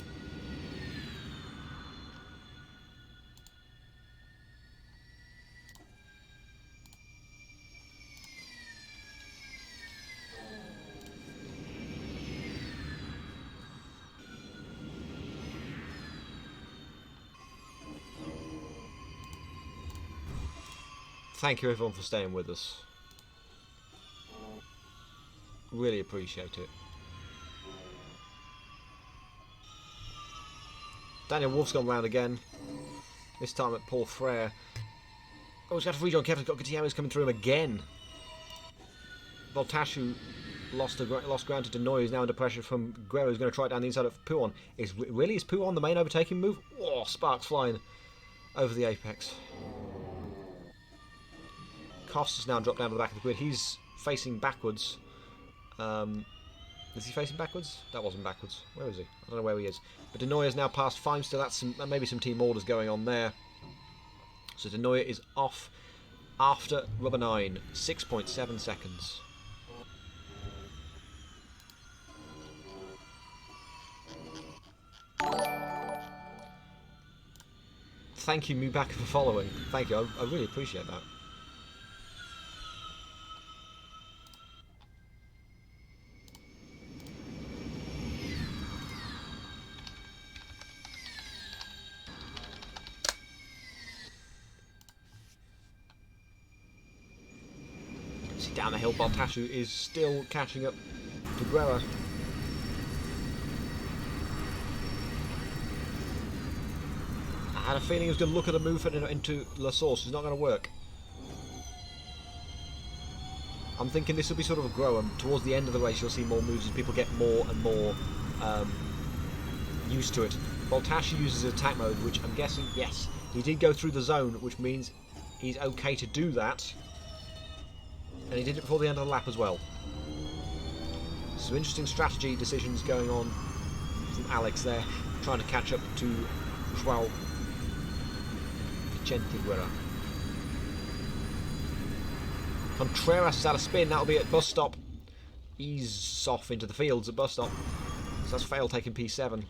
Thank you everyone for staying with us. Really appreciate it. Daniel Wolf's gone round again. This time at Paul Frere. Oh, he's got to rejoin. Kevin's got Gutierrez coming through him again. Voltashu lost ground to Denoy, who's now under pressure from Guerrero, who's going to try it down the inside of Puon. Is Puon the main overtaking move? Oh, sparks flying over the apex. Cost has now dropped down to the back of the grid. He's facing backwards. Is he facing backwards? That wasn't backwards. Where is he? I don't know where he is. But Denoy has now passed Feimster. That's maybe some team orders going on there. So Denoy is off after rubber 9. 6.7 seconds. Thank you, Mubaka, for following. Thank you. I really appreciate that. Down the hill, Baltashu is still catching up to Guerra. I had a feeling he was going to look at the move into La Source. It's not going to work. I'm thinking this will be sort of a grow, and towards the end of the race you'll see more moves as people get more and more used to it. Baltashu uses attack mode, which I'm guessing, yes, he did go through the zone, which means he's okay to do that. And he did it before the end of the lap as well. Some interesting strategy decisions going on from Alex there, trying to catch up to João Vicente Guerra. Contreras is out of spin, that'll be at bus stop. Ease off into the fields at bus stop. So that's Fail taking P7.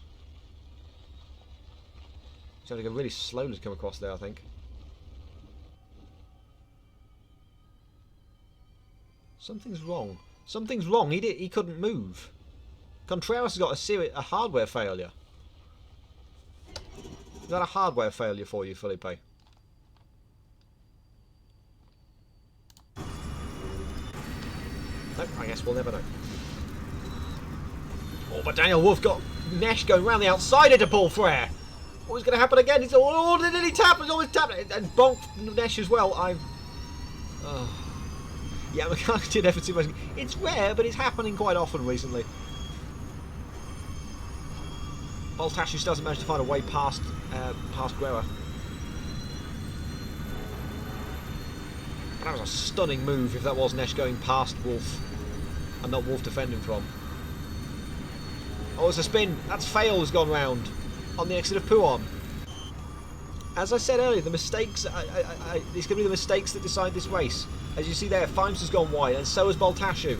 He's having to go really slowly to come across there, I think. Something's wrong. Something's wrong. He couldn't move. Contreras has got a hardware failure. Is that a hardware failure for you, Felipe? Nope, I guess we'll never know. Oh, but Daniel Wolf got Nesh going round the outside into Paul Frere. What's going to happen again? He's did he tap? He's always tapped it and bonked Nesh as well. Yeah, McCarthy did ever too much. It's rare, but it's happening quite often recently. Baltashu still hasn't managed to find a way past Guerra. That was a stunning move if that was Nesh going past Wolf and not Wolf defending from. Oh, it's a spin. That's Fail has gone round on the exit of Puon. As I said earlier, the mistakes, it's going to be the mistakes that decide this race. As you see there, Fimes has gone wide, and so has Baltashu.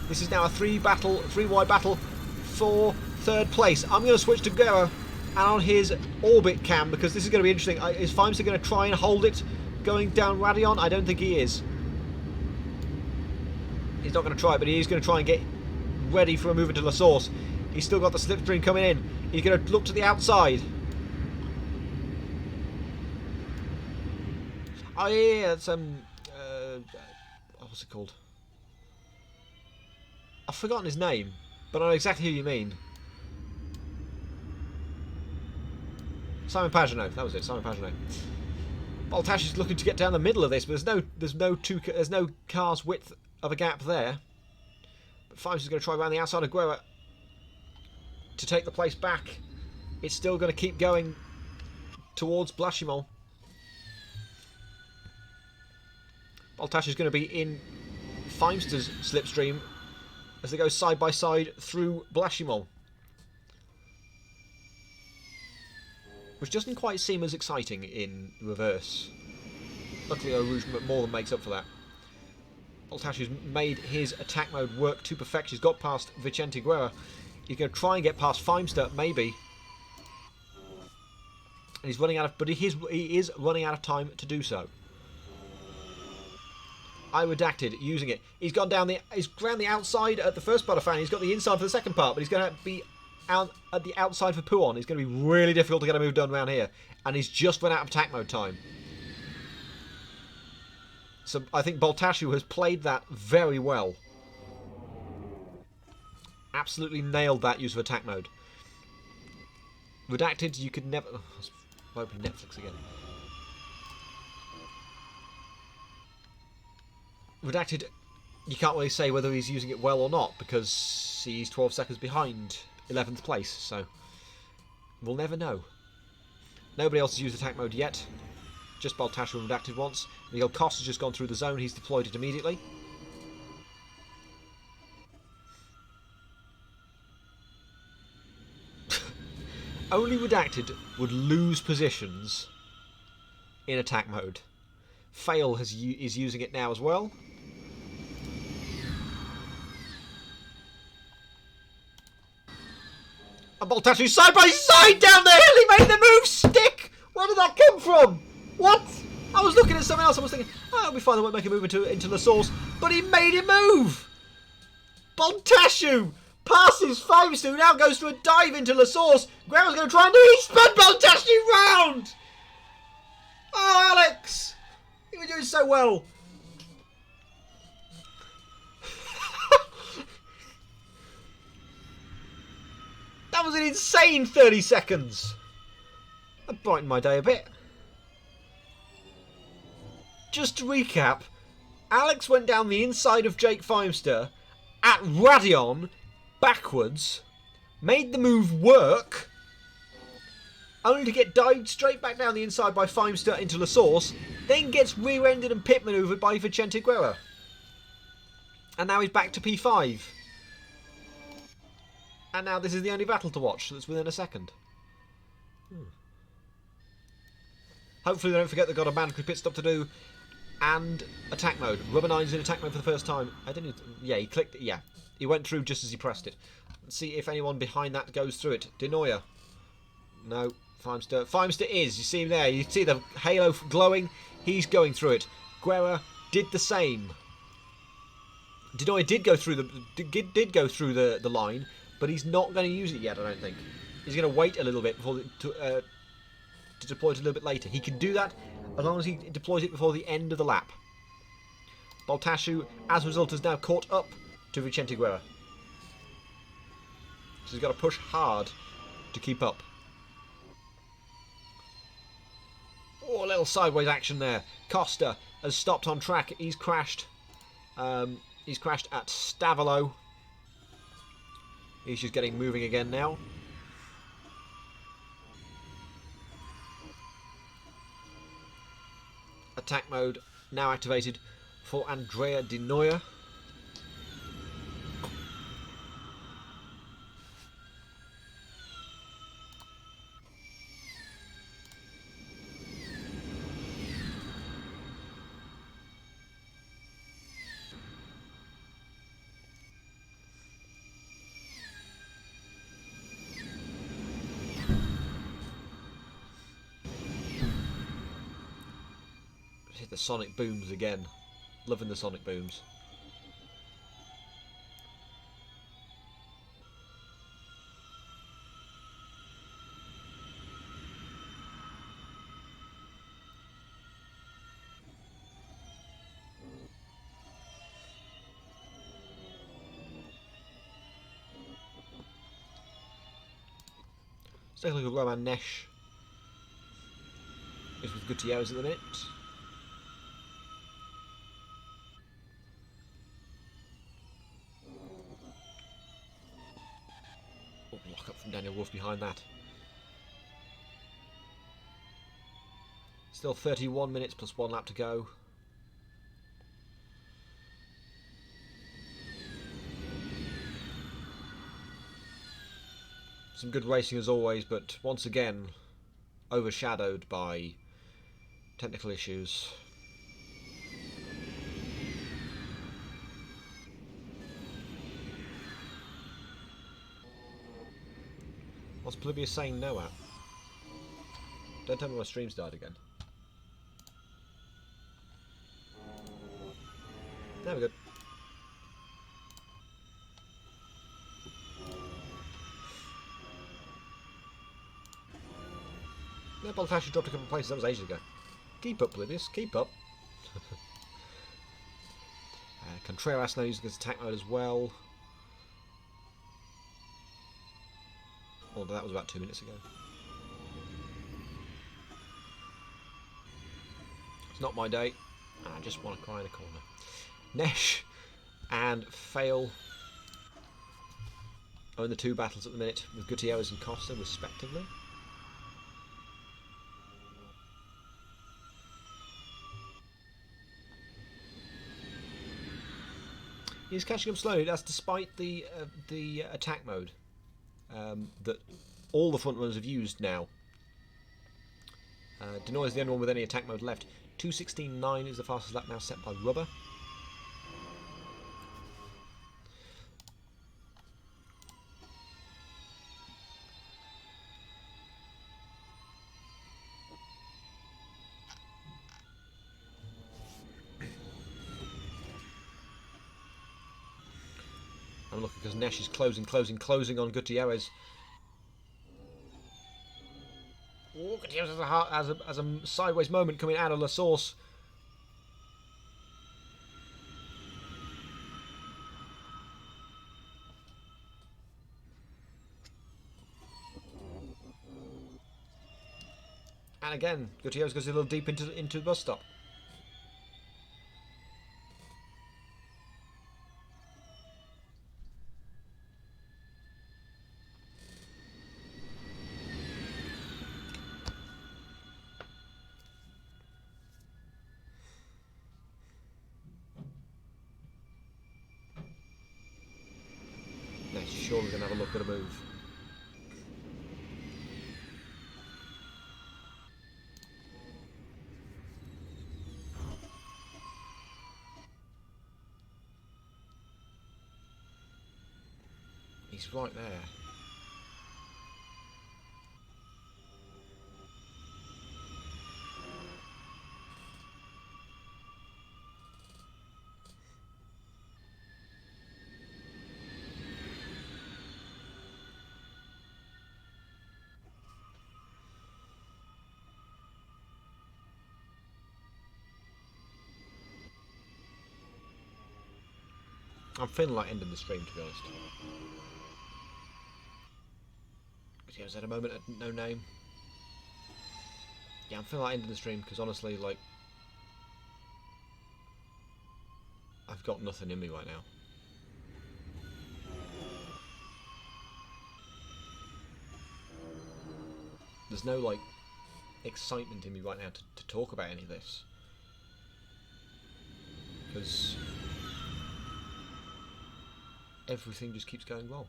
This is now a three-wide battle for third place. I'm going to switch to Guerra and on his orbit cam, because this is going to be interesting. Is Fimes going to try and hold it going down Radion? I don't think he is. He's not going to try, but he is going to try and get ready for a move into La Source. He's still got the slipstream coming in. He's going to look to the outside. Oh yeah, that's what's it called? I've forgotten his name, but I know exactly who you mean. Simon Pagenaud, that was it. Simon Pagenaud. Baltash is looking to get down the middle of this, but there's no car's width of a gap there. But Fives is going to try around the outside of Guerra to take the place back. It's still going to keep going towards Blachimont. Baltash is going to be in Feimster's slipstream as they go side by side through Blachimont, which doesn't quite seem as exciting in reverse. Luckily, Eau Rouge more than makes up for that. Baltasci's made his attack mode work to perfection. He's got past Vicente Guerra. He's going to try and get past Feimster, maybe. And he's running out of, but he is running out of time to do so. I redacted using it. He's gone down he's around the outside at the first part of Fan. He's got the inside for the second part, but he's going to be out at the outside for Puon. It's going to be really difficult to get a move done around here, and he's just run out of attack mode time. So I think Baltasci has played that very well. Absolutely nailed that use of attack mode. Redacted, you could never. I'll open Netflix again. Redacted, you can't really say whether he's using it well or not because he's 12 seconds behind 11th place, so we'll never know. Nobody else has used attack mode yet. Just Baltasci and Redacted once. Miguel Costa has just gone through the zone. He's deployed it immediately. Only Redacted would lose positions in attack mode. Fail is using it now as well. And Baltasci side by side down the hill. He made the move stick. Where did that come from? What? I was looking at something else. I was thinking, oh, it'll be fine. I won't make a move into the source. But he made him move. Baltasci passes Feimster, who now goes for a dive into the source. Guerra's going to try and do it. He spun Baltasci round. Oh, Alex. You were doing so well. That was an insane 30 seconds. That brightened my day a bit. Just to recap, Alex went down the inside of Jake Feimster at Radion backwards, made the move work, only to get dived straight back down the inside by Feimster into the source, then gets rear-ended and pit manoeuvred by Vicente Guerra. And now he's back to P5. And now this is the only battle to watch that's within a second. Hopefully they don't forget they've got a mandatory pit stop to do. And attack mode. Rubber 9's in attack mode for the first time. I didn't... Yeah, he clicked it. Yeah. He went through just as he pressed it. Let's see if anyone behind that goes through it. Denoyer. No. Feimster. Feimster is. You see him there. You see the halo glowing. He's going through it. Guerra did the same. Denoyer did go through the line, but he's not going to use it yet, I don't think. He's going to wait a little bit before to deploy it a little bit later. He can do that as long as he deploys it before the end of the lap. Baltasci, as a result, has now caught up to Vicente Guerra. So he's got to push hard to keep up. Oh, a little sideways action there. Costa has stopped on track. He's crashed. He's crashed at Stavolo. He's just getting moving again now. Attack mode now activated for Andrea Denoyer. Hit the sonic booms again. Loving the sonic booms. Let's take a look at Roman Nesh. Is with Gutierrez at the minute. Lock up from Daniel Wolf behind that. Still 31 minutes plus 1 lap to go. Some good racing as always, but once again overshadowed by technical issues. What's Polybius saying no at? Don't tell me my stream's died again. There we go. Yeah, Bolt actually dropped a couple of places. That was ages ago. Keep up, Polybius. Keep up. Contreras now using his attack mode as well. Although that was about 2 minutes ago. It's not my day. I just want to cry in a corner. Nesh and Fail are in the 2 battles at the minute with Gutierrez and Costa respectively. He's catching up slowly. That's despite the attack mode that all the front runners have used now. Denoy is the only one with any attack mode left. 2:16.9 is the fastest lap now set by Rubber. I'm looking because Nesh is closing on Gutierrez. Oh, Gutierrez has a sideways moment coming out of La Source. And again, Gutierrez goes a little deep into the bus stop. Sure, we're going to have a look at a move. He's right there. I'm feeling like ending the stream, to be honest. Yeah, was that a moment at no name? Yeah, I'm feeling like ending the stream because honestly, like, I've got nothing in me right now. There's no, like, excitement in me right now to talk about any of this. Because everything just keeps going wrong.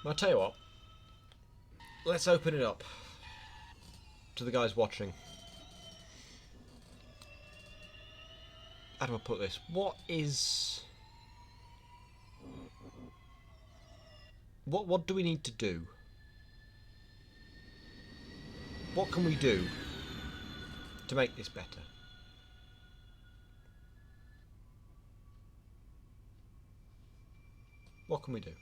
I'll tell you what, let's open it up to the guys watching. How do I put this? What do we need to do? What can we do to make this better? What can we do?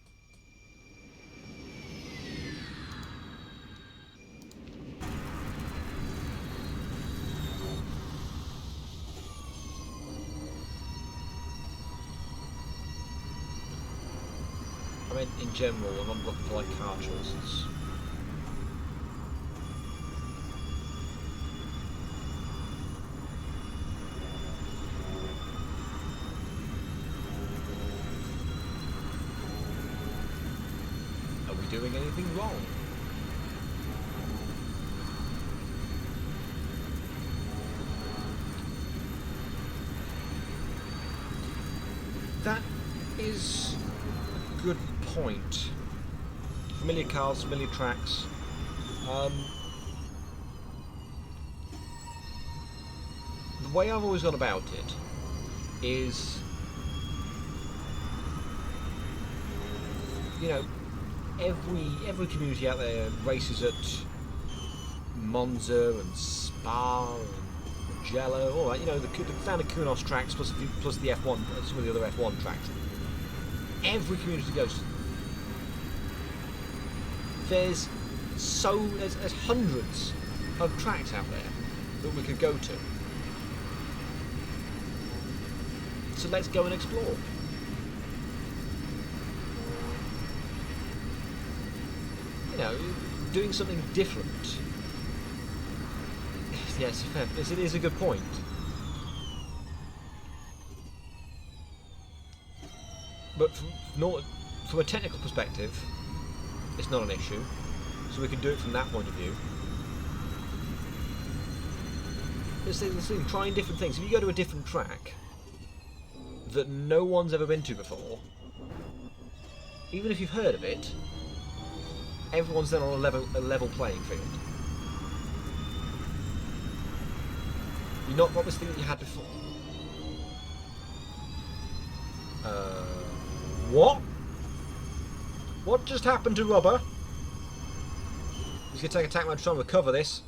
I mean, in general, I'm not looking for like car choices. be doing anything wrong. That is a good point. Familiar cars, familiar tracks. The way I've always gone about it is, you know, every community out there races at Monza and Spa and Mugello, all that. You know, the standard Kunos tracks plus the F1, some of the other F1 tracks. Every community goes to them. There's hundreds of tracks out there that we could go to. So let's go and explore. You know, doing something different. Yes, it is a good point. But from a technical perspective, it's not an issue. So we can do it from that point of view. This thing, trying different things. If you go to a different track that no one's ever been to before, even if you've heard of it, everyone's then on a level playing field. You're not got this thing that you had before. What? What just happened to Rubber? He's going to take attack mode to try and recover this.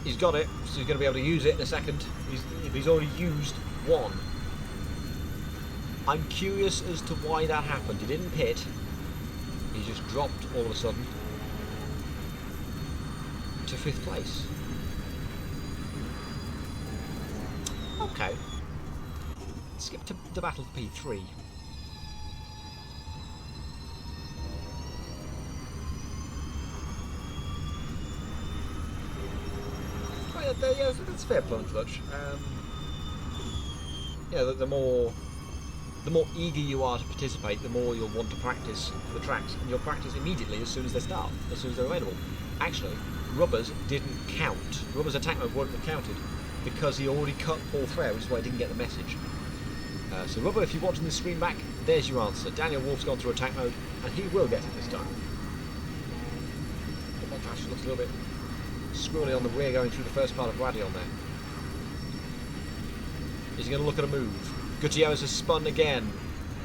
He's got it, so he's going to be able to use it in a second. He's already used one. I'm curious as to why that happened. He didn't pit. He just dropped all of a sudden to 5th place. Okay. Skip to the battle of P3. Oh, yeah, that's fair plunge clutch. Yeah, the more eager you are to participate, the more you'll want to practice the tracks, and you'll practice immediately as soon as they start, as soon as they're available. Actually, Rubber's didn't count. Rubber's attack mode wouldn't have counted because he already cut Paul Frere, which is why I didn't get the message. So Rubber, if you're watching this stream back, there's your answer. Daniel Wolf's gone through attack mode, and he will get it this time. The Montage looks a little bit squirrely on the rear going through the first part of Radion there. Is he going to look at a move? Gutierrez has spun again.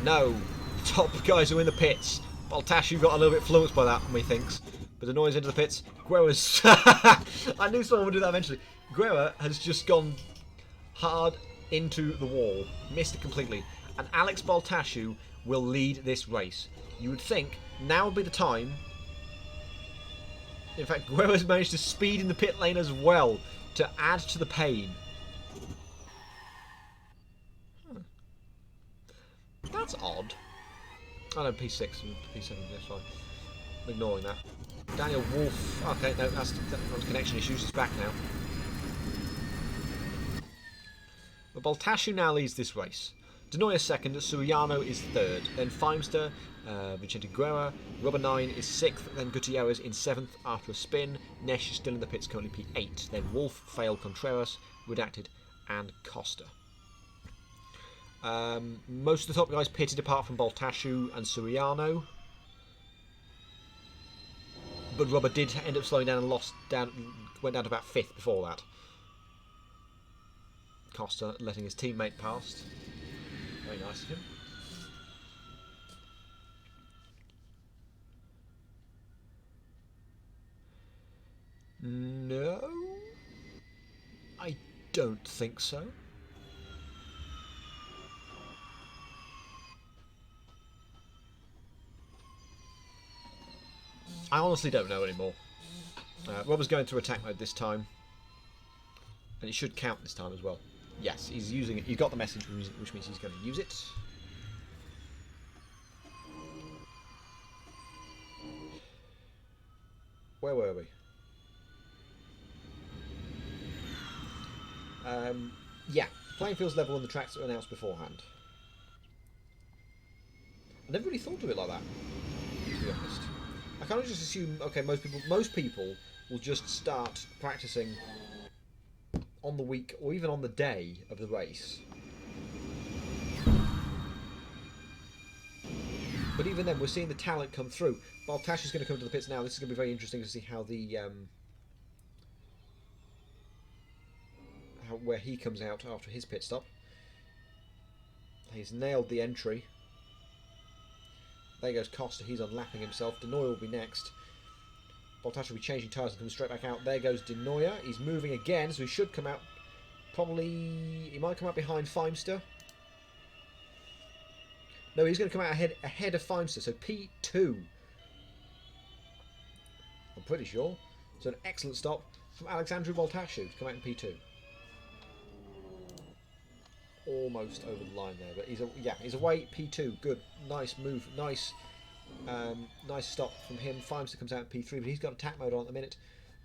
No. The top guys are in the pits. Baltashu got a little bit flummoxed by that, methinks. But the noise into the pits. Guerra's... I knew someone would do that eventually. Guerra has just gone hard into the wall. Missed it completely. And Alex Baltashu will lead this race. You would think now would be the time. In fact, Guerra's managed to speed in the pit lane as well to add to the pain. That's odd. Oh no, P6 and P7, that's fine. I'm ignoring that. Daniel Wolf. Okay, no, that's connection issues. It's back now. But Baltashu now leads this race. Denoya second, Suriano is third. Then Feimster, Vicente Guerra, Rubber 9 is sixth. Then Gutierrez in seventh after a spin. Nesh is still in the pits, currently P8. Then Wolf, Fail, Contreras, Redacted, and Costa. Most of the top guys pitted apart from Baltashu and Suriano. But Rubber did end up slowing down and went down to about 5th before that. Costa letting his teammate past. Very nice of him. No, I don't think so. I honestly don't know anymore. Rubber's going through attack mode this time. And it should count this time as well. Yes, he's using it. He got the message, which means he's going to use it. Where were we? Yeah, playing field's level and the tracks are announced beforehand. never really thought of it like that, to be honest. I kind of just assume, okay, most people will just start practicing on the week or even on the day of the race. But even then, we're seeing the talent come through. Baltasci's going to come to the pits now. This is going to be very interesting to see how the where he comes out after his pit stop. He's nailed the entry. There goes Costa. He's unlapping himself. De Nooijer will be next. Baltasci will be changing tyres and coming straight back out. There goes De Nooijer. He's moving again, so he should come out. Probably he might come out behind Feimster. No, he's going to come out ahead of Feimster. So P2. I'm pretty sure. So an excellent stop from Alexandru Baltasciu to come out in P2. Almost over the line there, but he's away. P2, good, nice move, nice stop from him. Feimster comes out in P3, but he's got attack mode on at the minute.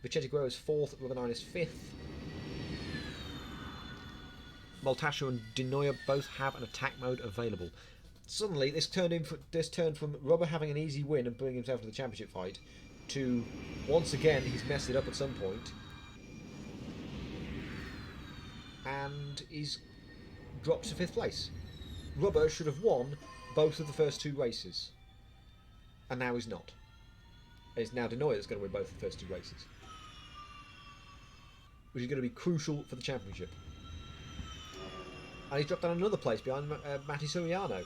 Vicente Guerrero is 4th, Rubber 9 is 5th. Baltasciu and De Nooijer both have an attack mode available. Suddenly, this turned from Rubber having an easy win and bringing himself to the championship fight to once again he's messed it up at some point, and he's dropped to 5th place. Rubber should have won both of the first 2 races, and now he's not. It's now De Nooijer that's going to win both the first 2 races, which is going to be crucial for the championship. And he's dropped down another place behind Matti Suriano,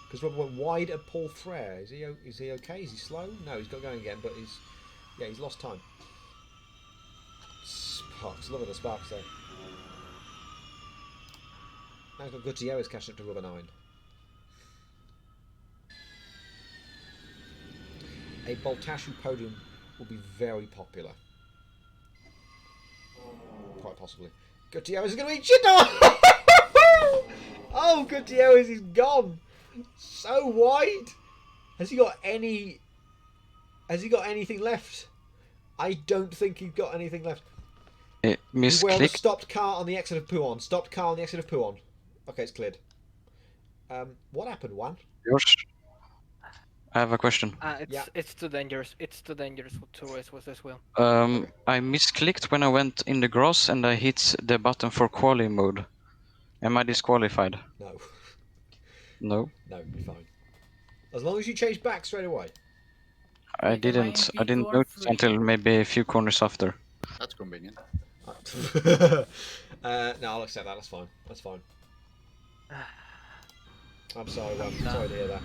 because Rubber went wide at Paul Frere. Is he okay? Is he slow? No, he's got going again, but he's lost time. Sparks, loving the sparks there. Now he's got Gutierrez catching up to Rubber 9. A Baltasciu podium will be very popular. Quite possibly. Gutierrez is going to be shit on! Oh, Gutierrez is gone! So wide! Has he got anything left? I don't think he's got anything left. Beware the stopped car on the exit of Pouhon. Stopped car on the exit of Pouhon. Okay, it's cleared. What happened, Juan? Josh, I have a question. It's too dangerous. It's too dangerous to race with this wheel. I misclicked when I went in the grass and I hit the button for quali mode. Am I disqualified? No. No? No, you're fine. As long as you change back straight away. I didn't notice until maybe a few corners after. That's convenient. No, I'll accept that. That's fine. That's fine. I'm sorry, Ron. Sorry to hear that.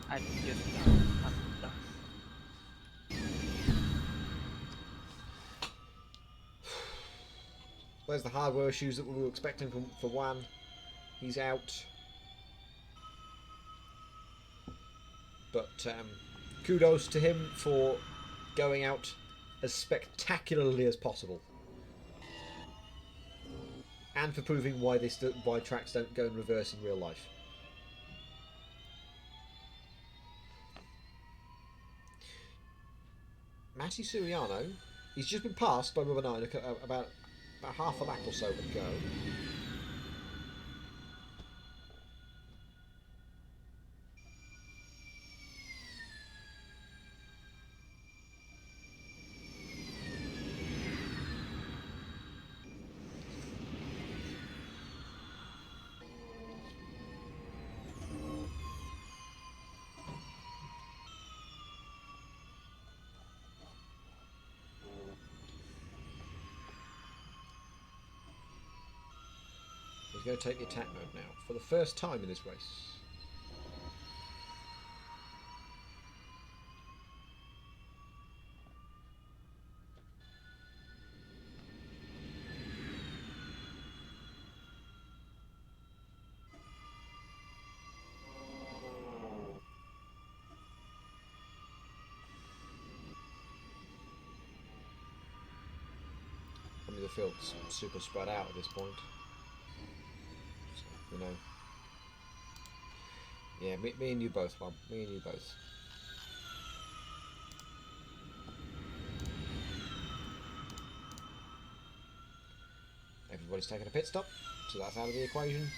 I'm just done. Where's the hardware issues that we were expecting for Juan? He's out. But kudos to him for going out as spectacularly as possible, and for proving why tracks don't go in reverse in real life. Matti Suriano, he's just been passed by Rubber 9 about half a lap or so ago. He's going to take the attack mode now, for the first time in this race. I mean, the field's super spread out at this point. You know. Yeah, me and you both, Mum. Me and you both. Everybody's taking a pit stop, so that's out of the equation.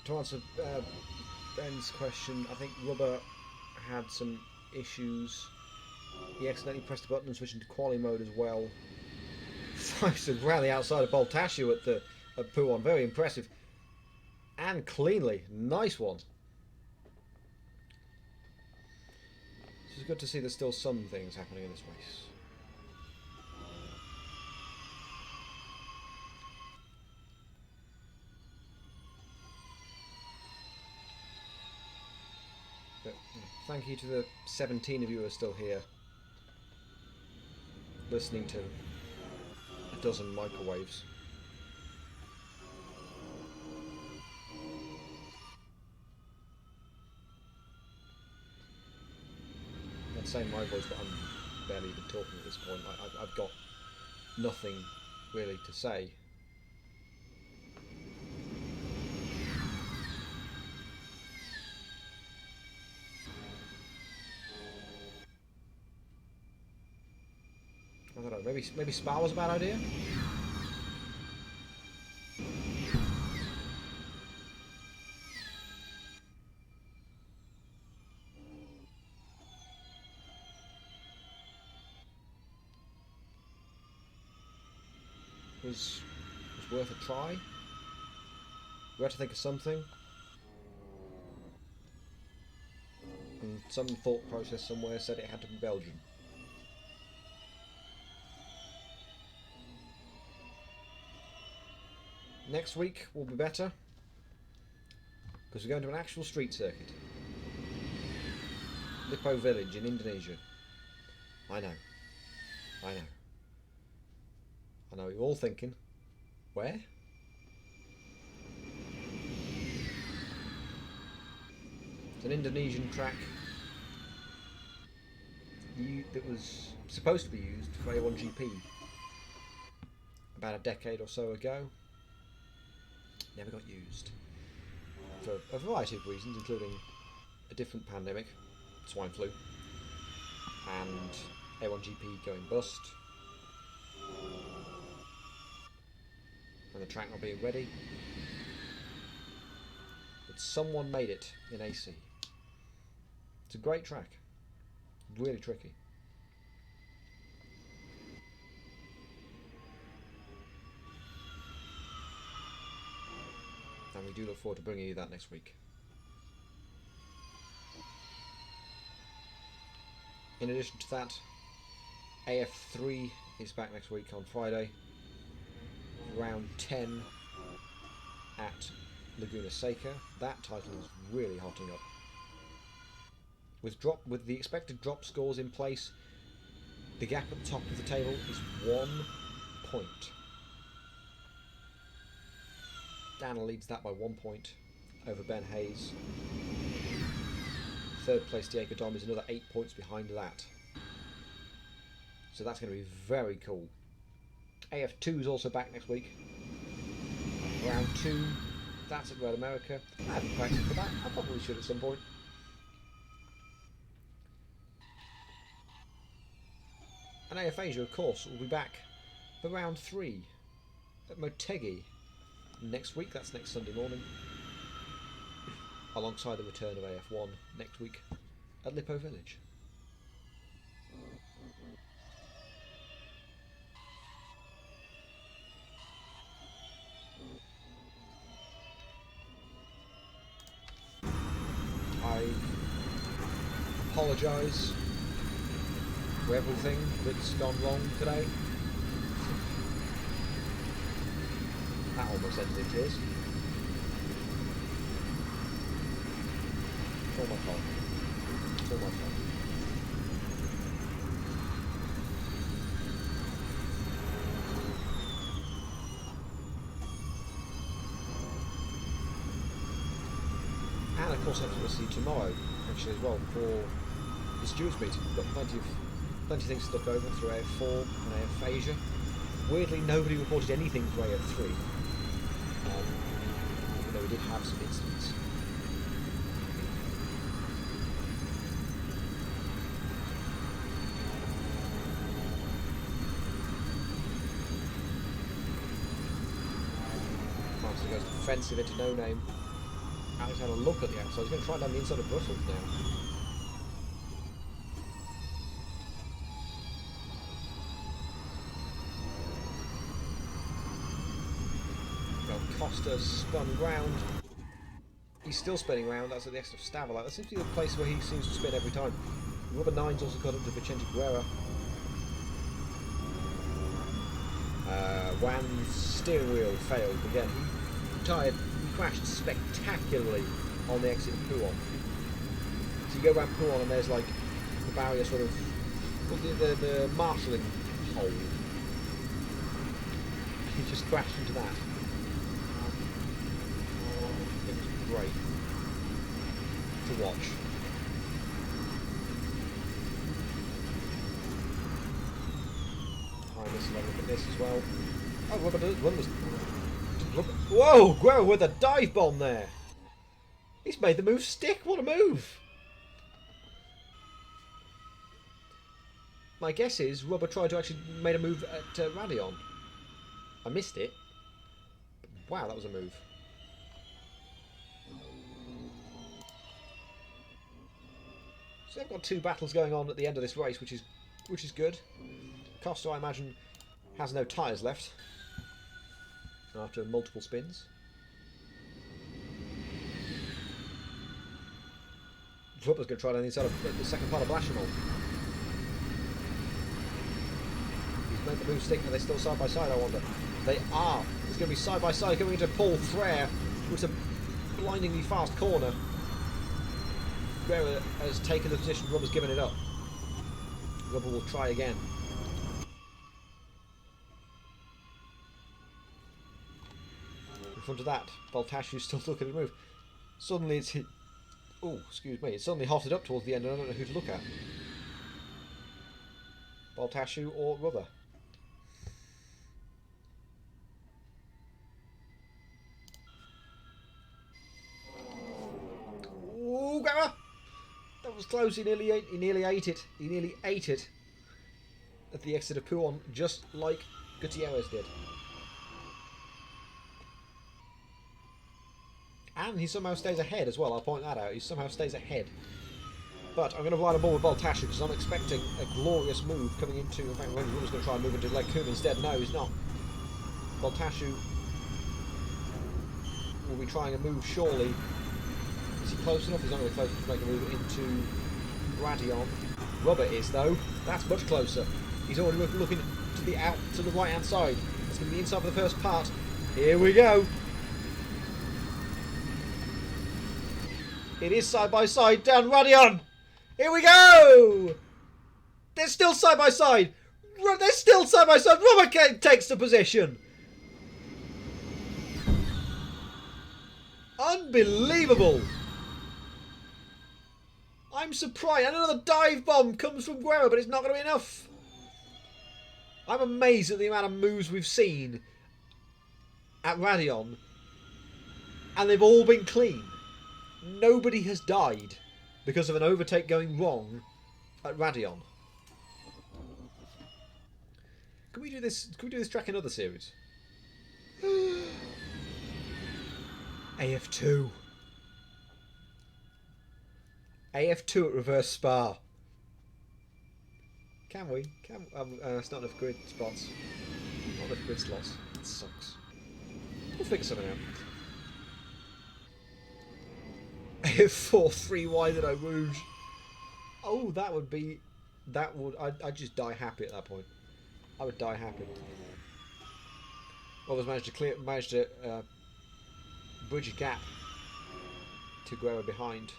to answer Ben's question, I think Rubber had some issues. He accidentally pressed the button and switched into quali mode as well. Foisted round the outside of Boltashu at Puon. Very impressive. And cleanly. Nice one. It's good to see there's still some things happening in this race. But thank you to the 17 of you who are still here, listening to a dozen microwaves. I'd say my voice, but I'm barely even talking at this point. I've got nothing really to say. I don't know, maybe Spa was a bad idea? Was worth a try? We had to think of something. And some thought process somewhere said it had to be Belgium. Next week will be better, because we're going to an actual street circuit. Lippo Village in Indonesia. I know. I know you're all thinking, where? It's an Indonesian track that was supposed to be used for A1GP about a decade or so ago. Never got used for a variety of reasons, including a different pandemic, swine flu, and A1GP going bust, and the track not being ready. But someone made it in AC. It's a great track, really tricky. And we do look forward to bringing you that next week. In addition to that, AF3 is back next week on Friday, round 10 at Laguna Seca. That title is really hotting up. With the expected drop scores in place, the gap at the top of the table is 1 point. Dana leads that by 1 point over Ben Hayes. Third place Diego Dom is another 8 points behind that. So that's going to be very cool. AF2 is also back next week. Round 2, that's at Road America. I haven't practiced for that. I probably should at some point. And AF Asia, of course, will be back for round 3 at Motegi next week. That's next Sunday morning, alongside the return of AF1 next week at Lippo Village. I apologise for everything that's gone wrong today. That almost ended in tears. It's all my fault. It's all my fault. And of course I have to see tomorrow, actually, as well, for the stewards meeting. We've got plenty of things to look over through AF4 and AF Asia. Weirdly, nobody reported anything for AF3. Even though we did have some incidents. Master goes defensive into no name. Alex had a look at the outside. He's going to try down the inside of Brussels now. Costa spun round. He's still spinning round. That's at the exit of Stavelot. That seems to be the place where he seems to spin every time. Rubber 9's also got up to Vicente Guerra. Wan's steering wheel failed again. He crashed spectacularly on the exit of Pouhon. So you go around Pouhon and there's like the barrier sort of the marshalling hole. He just crashed into that. It was great to watch. Behind us, look at this as well. Oh, one was. Whoa, Guerra with a dive bomb there. He's made the move stick. What a move! My guess is Rubber tried to actually make a move at Radion. I missed it. Wow, that was a move. So they've got two battles going on at the end of this race, which is good. Costa, I imagine, has no tyres left after multiple spins. Rubber's going to try down the inside of the second part of Blashamon. He's made the move stick. Are they still side by side, I wonder? They are. It's going to be side by side going into Paul Frere, which is a blindingly fast corner. Guerra has taken the position, Rubber's given it up. Rubber will try again. In front of that, Baltashu's still looking at the move. Suddenly it's hit. Oh, excuse me. It's suddenly hotted up towards the end and I don't know who to look at. Baltashu or Rubber. Ooh, Guerra! That was close. He nearly ate it. He nearly ate it at the exit of Pouhon, just like Gutierrez did. And he somehow stays ahead as well. I'll point that out. He somehow stays ahead. But I'm going to ride a ball with Baltashu because I'm expecting a glorious move coming into. In fact, Rubber's going to try and move into Lake Kuma instead. No, he's not. Baltashu will be trying a move surely. Is he close enough? He's not going to be close enough to make a move into Radion. Rubber is though. That's much closer. He's already looking to the right hand side. It's going to be inside for the first part. Here we go. It is side by side down Radion. Here we go. They're still side by side. They're still side by side. Rubber takes the position. Unbelievable. I'm surprised. Another dive bomb comes from Guerra, but it's not going to be enough. I'm amazed at the amount of moves we've seen at Radion, and they've all been clean. Nobody has died because of an overtake going wrong at Radion. Can we do this? Can we do this track in other series? AF2. AF2 at reverse Spa. Can we? It's not enough grid spots. Not enough grid slots. It sucks. We'll figure something out. AF4 3 wide at Rouge. Oh, that would be. That would. I'd just die happy at that point. I would die happy. Others managed to bridge a gap to Guerra behind.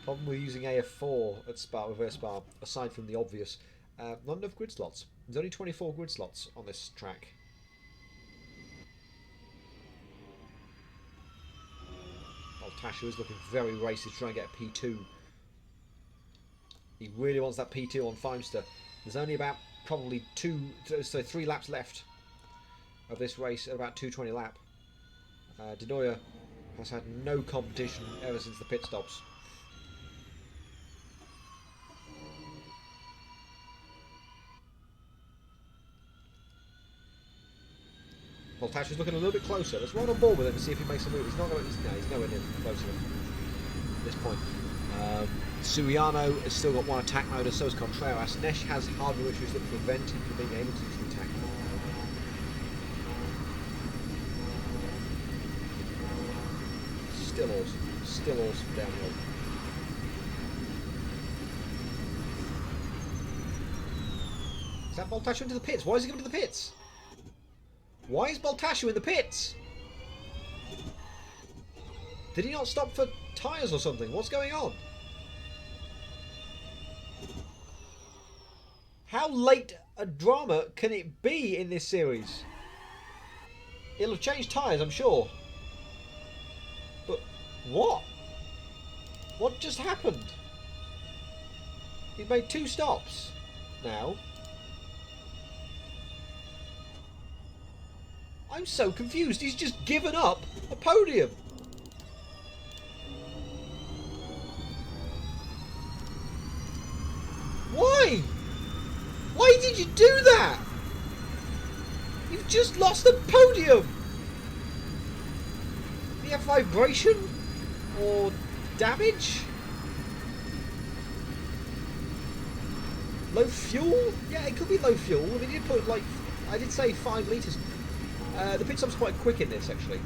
Problem with using AF4 at Spa, reverse Spa, aside from the obvious, not enough grid slots. There's only 24 grid slots on this track. Baltashu is looking very racy to try and get a P2. He really wants that P2 on Feimster. There's only about probably 3 laps left of this race at about 2:20 lap. Denoya has had no competition ever since the pit stops. Voltashu's looking a little bit closer. Let's run on board with him and see if he makes a move. He's not going to... No, he's nowhere near close enough at this point. Suriano has still got one attack mode, and so has Contreras. Nesh has hardware issues that prevent him from being able to use the attack mode. Still awesome. Still awesome downhill. Is that Baltashu into the pits? Why is he going to the pits? Why is Baltashu in the pits? Did he not stop for tyres or something? What's going on? How late a drama can it be in this series? It'll have changed tyres, I'm sure. But what? What just happened? He's made 2 stops now. I'm so confused. He's just given up a podium. Why? Why did you do that? You've just lost the podium. Do you have vibration? Or damage? Low fuel? Yeah, it could be low fuel. I mean, you put like... I did say 5 litres. The pit stop's quite quick in this, actually.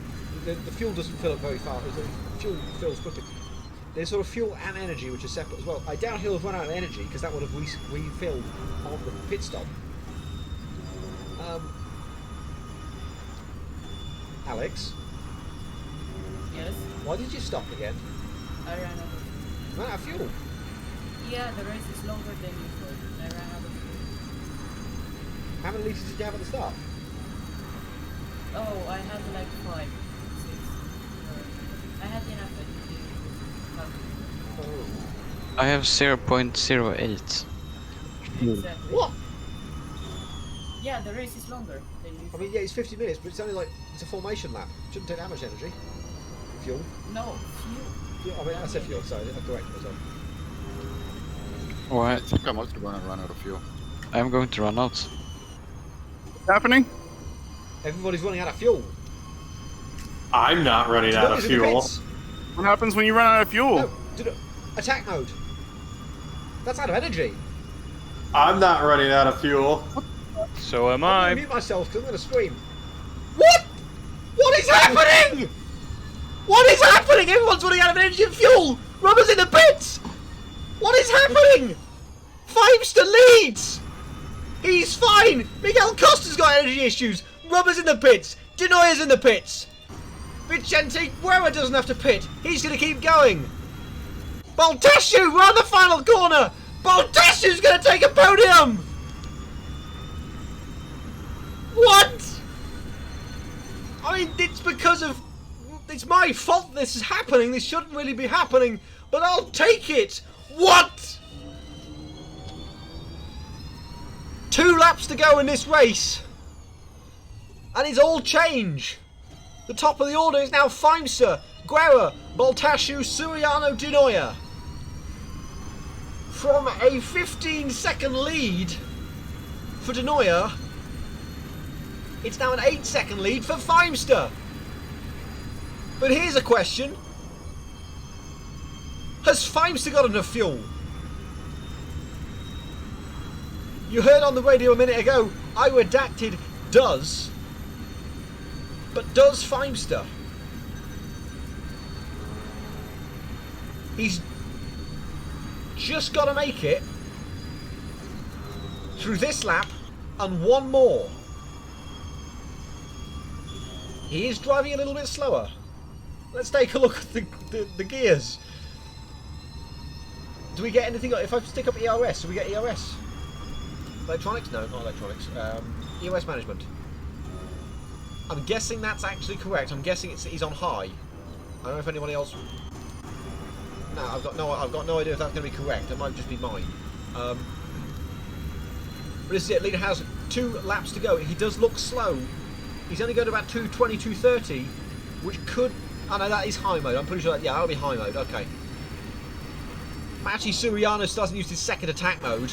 The fuel doesn't fill up very fast. The fuel fills quickly. There's sort of fuel and energy, which is separate as well. I doubt he'll have run out of energy, because that would have refilled on the pit stop. Alex? Yes? Why did you stop again? I ran out of... Ran out of fuel? Yeah, the race is longer than usual. I ran out of fuel. How many litres did you have at the start? Oh, I had like 5, 6. I had enough to I have 0.08. Exactly. What? Yeah, the race is longer than usual. I mean, yeah, it's 50 minutes, but it's only like... It's a formation lap. Shouldn't take that much energy. Fuel. No, fuel. Yeah, I mean, I said fuel, sorry. I corrected myself. What? I think I'm also going to run out of fuel. I'm going to run out. What's happening? Everybody's running out of fuel. I'm not running out of Nobody's in the fuel. pits. What happens when you run out of fuel? No, attack mode. That's out of energy. I'm not running out of fuel. So am I'm I. going to mute myself because I'm going to scream. What? What is happening? What is happening? Everyone's running out of energy and fuel. Rubber's in the pits. What is happening? Fivester leads. He's fine. Miguel Costa's got energy issues. Rubber's in the pits. Denoya's in the pits. Vicente Guerra doesn't have to pit. He's going to keep going. Baltashu, we're on the final corner. Baltashu's going to take a podium. What? I mean, it's because of... It's my fault this is happening. This shouldn't really be happening. But I'll take it. What? 2 laps to go in this race. And it's all change. The top of the order is now Fimester, Guerra, Baltashu, Suriano, Denoya. From a 15-second lead for Denoya, it's now an 8-second lead for Fimester. But here's a question. Has Fimester got enough fuel? You heard on the radio a minute ago, I redacted does. But does Fimester? He's just got to make it through this lap and one more. He is driving a little bit slower. Let's take a look at the gears. Do we get anything? If I stick up ERS, do we get ERS? Electronics? No, not electronics. EOS management. I'm guessing that's actually correct. I'm guessing he's on high. I don't know if anybody else... No, I've got no idea if that's going to be correct. It might just be mine. But this is it. Leader has 2 laps to go. He does look slow. He's only going to about 220, 230, which could... Oh no, that is high mode. I'm pretty sure that... Yeah, that'll be high mode. Okay. Actually, Suriano doesn't use his second attack mode.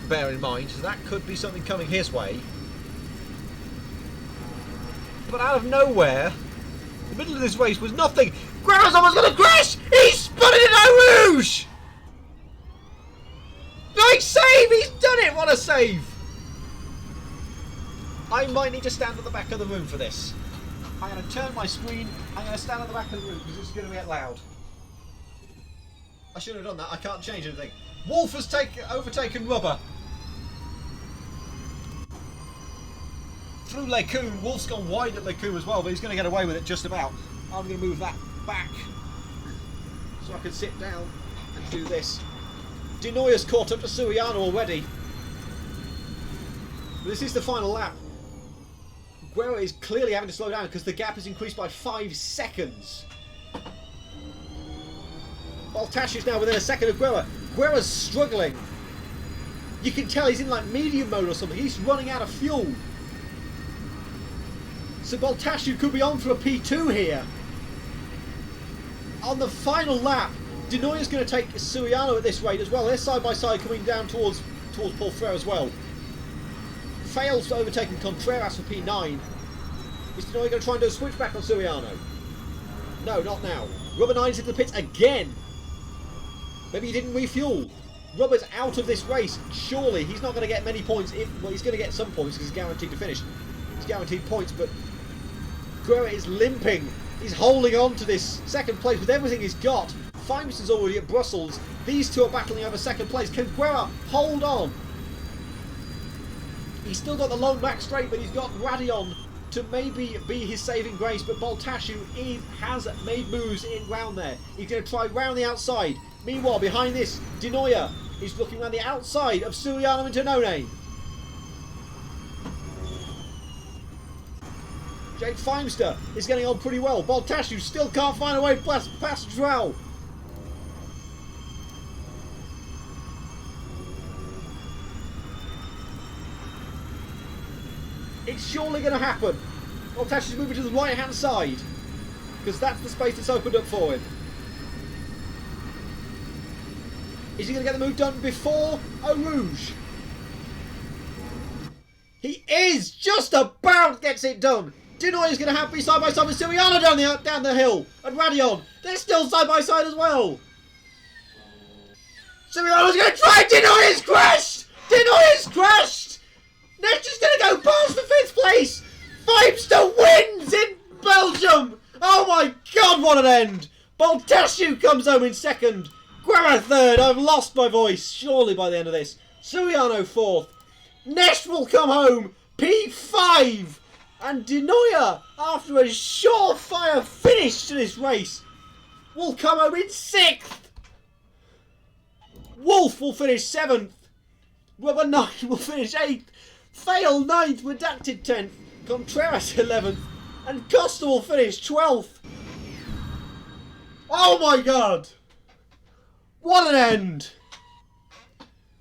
Bear in mind. So that could be something coming his way. but out of nowhere, the middle of this race was nothing. Guerra's almost going to crash! He's spun it in Eau Rouge! Nice save! He's done it! What a save! I might need to stand at the back of the room for this. I'm going to turn my screen. I'm going to stand at the back of the room because it's going to get loud. I should have done that. I can't change anything. Wolf has overtaken Rubber. Through Lecoum. Wolf's gone wide at Lecoum as well, but he's going to get away with it just about. I'm going to move that back so I can sit down and do this. Denoya's caught up to Suriano already. This is the final lap. Guerra is clearly having to slow down because the gap has increased by 5 seconds. Baltash is now within a second of Guerra. Guerra's struggling. You can tell he's in like medium mode or something. He's running out of fuel. So Baltashu could be on for a P2 here. On the final lap, Denoya's going to take Suriano at this rate as well. They're side by side coming down towards Paul Frere as well. Fails to overtaking Contreras for P9. Is Denoya going to try and do a switchback on Suriano? No, not now. Rubber 9's into the pits again. Maybe he didn't refuel. Rubber's out of this race. Surely he's not going to get many points. Well, he's going to get some points because he's guaranteed to finish. He's guaranteed points, but Guerra is limping. He's holding on to this second place with everything he's got. Feimster's already at Brussels. These two are battling over second place. Can Guerra hold on? He's still got the long back straight, but he's got Radion to maybe be his saving grace. But Baltashu has made moves in round there. He's going to try round the outside. Meanwhile, behind this, Denoya is looking around the outside of Suriano and Tonone. Jake Feimster is getting on pretty well. Baltashu still can't find a way past Drow. It's surely going to happen. Baltashu's moving to the right hand side because that's the space that's opened up for him. Is he going to get the move done before Eau Rouge? He is! Just about gets it done. Denoya's going to have to be side by side with Suriano down the hill. And Radion. They're still side by side as well. Suriano's going to try. Denoya's crashed! Denoya's crashed! Next is going to go past for 5th place. Feimster wins in Belgium. Oh my god, what an end. Baltashu comes home in 2nd. Guerra 3rd. I've lost my voice. Surely by the end of this. Suriano 4th. Nesh will come home. P5. And Denoya, after a surefire finish to this race, will come home in 6th. Wolf will finish 7th. Rubber 9 will finish 8th. Fail 9th, Redacted 10th. Contreras 11th. And Costa will finish 12th. Oh my god. What an end.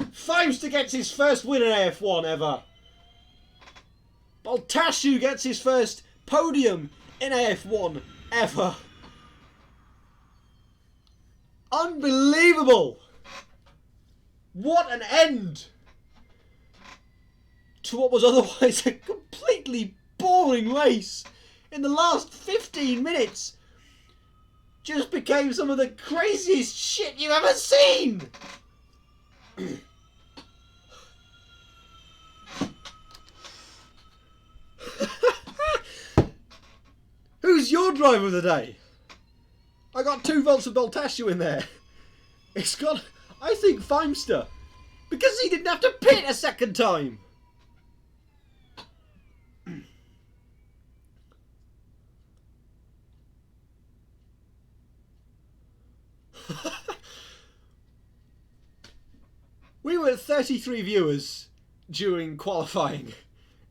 Feimster gets his first win in AF1 ever. Baltashu gets his first podium in AF1 ever. Unbelievable. What an end to what was otherwise a completely boring race. In the last 15 minutes, just became some of the craziest shit you've ever seen. Who's your driver of the day? I got 2 votes for Baltashu in there. It's got, I think, Feimster. Because he didn't have to pit a second time. We were at 33 viewers during qualifying.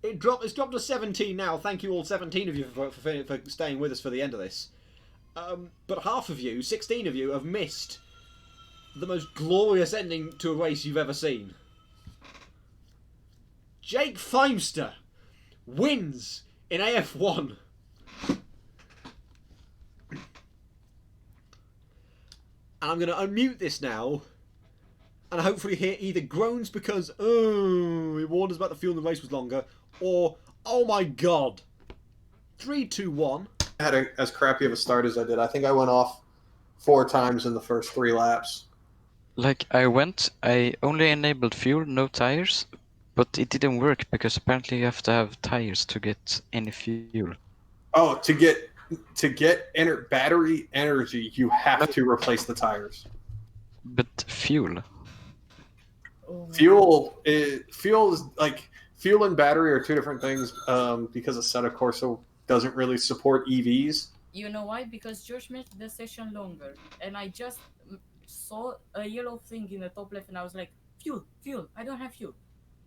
It's dropped to 17 now. Thank you all 17 of you for staying with us for the end of this. But half of you, 16 of you, have missed the most glorious ending to a race you've ever seen. Jake Feimster wins in AF1. And I'm going to unmute this now and hopefully hear either groans because, oh, he warned us about the fuel and the race was longer, or, oh my god. 3, 2, 1. I had as crappy of a start as I did. I think I went off 4 times in the first 3 laps. Like I only enabled fuel, no tires, but it didn't work because apparently you have to have tires to get any fuel. Oh, to get battery energy, you have to replace the tires. But fuel. Oh, Fuel is like fuel and battery are 2 different things because Assetto Corsa doesn't really support EVs. You know why? Because George made the session longer, and I just saw a yellow thing in the top left, and I was like, fuel, fuel, I don't have fuel.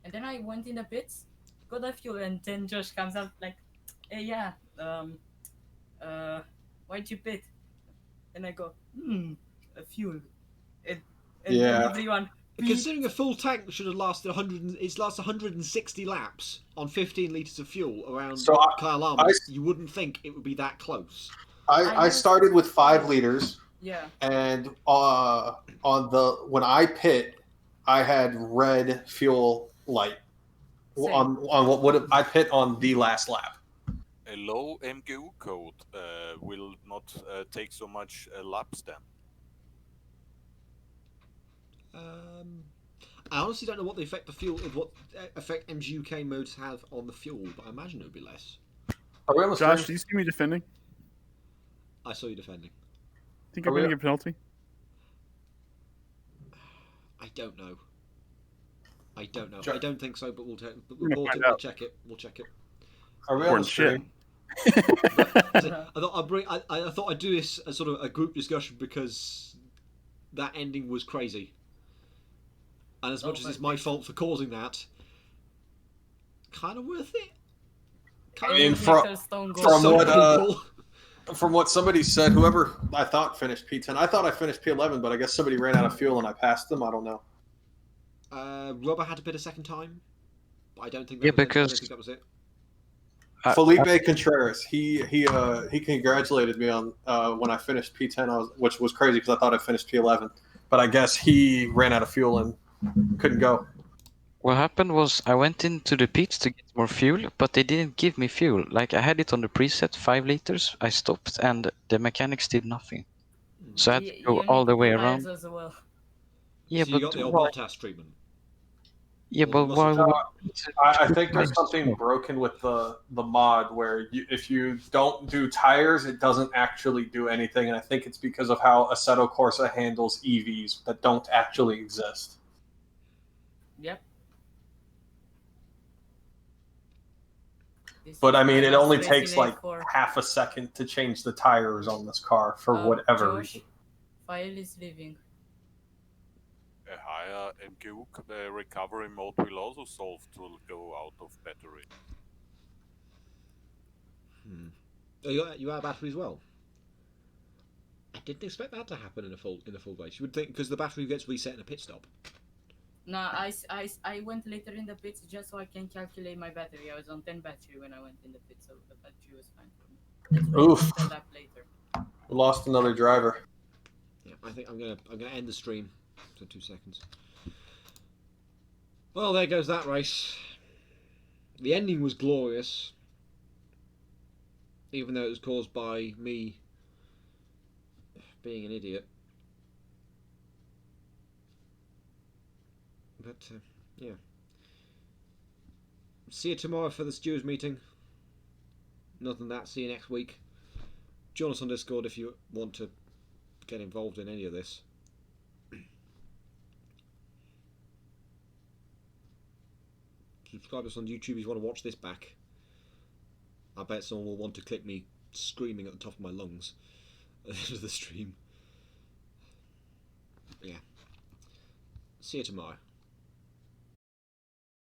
And then I went in the pits, got the fuel, and then Josh comes up like, hey, yeah, why'd you pit? And I go, a fuel. And then everyone... Considering a full tank should have lasted 100, it's lasted 160 laps on 15 litres of fuel around Kyle Armour, you wouldn't think it would be that close. I started with 5 liters. Yeah. And when I pit, I had red fuel light. On what I pit on the last lap. A low MGU code will not take so much laps then. I honestly don't know what the effect what effect MGUK modes have on the fuel, but I imagine it would be less. Josh, do you see me defending? I saw you defending. Think I'm going to get a penalty? I don't know. I don't think so, but we'll check it. We'll check it. Are we on the stream? I thought I'd do this as sort of a group discussion because that ending was crazy. And as much as it's my fault for causing that, kind of worth it. From what somebody said, whoever I thought finished P10, I thought I finished P11, but I guess somebody ran out of fuel and I passed them. I don't know. Rubber had to bid a second time, but I don't think that was it. Felipe Contreras, he congratulated me on when I finished P10, which was crazy because I thought I finished P11, but I guess he ran out of fuel and couldn't go. What happened was I went into the pits to get more fuel, but they didn't give me fuel. Like I had it on the preset, 5 liters. I stopped, and the mechanics did nothing. So I had to go all the way around. Well. Yeah, so you got the old Bottas treatment. Yeah, but why? I think there's something broken with the mod where if you don't do tires, it doesn't actually do anything, and I think it's because of how Assetto Corsa handles EVs that don't actually exist. Yep. But I mean, it only takes like half a second to change the tires on this car for whatever reason. File is leaving. A higher MGU recovery mode will also solve to go out of battery. You out of battery as well? I didn't expect that to happen in a full race. You would think because the battery gets reset in a pit stop. No, I went later in the pits just so I can calculate my battery. I was on 10 battery when I went in the pits, so the battery was fine for me. Oof. That later. We lost another driver. Yeah, I think I'm gonna end the stream. So 2 seconds. Well, there goes that race. The ending was glorious, even though it was caused by me being an idiot. But yeah. See you tomorrow for the stewards meeting. Nothing that. See you next week. Join us on Discord if you want to get involved in any of this. Subscribe to us on YouTube if you want to watch this back. I bet someone will want to clip me screaming at the top of my lungs at the end of the stream. Yeah. See you tomorrow.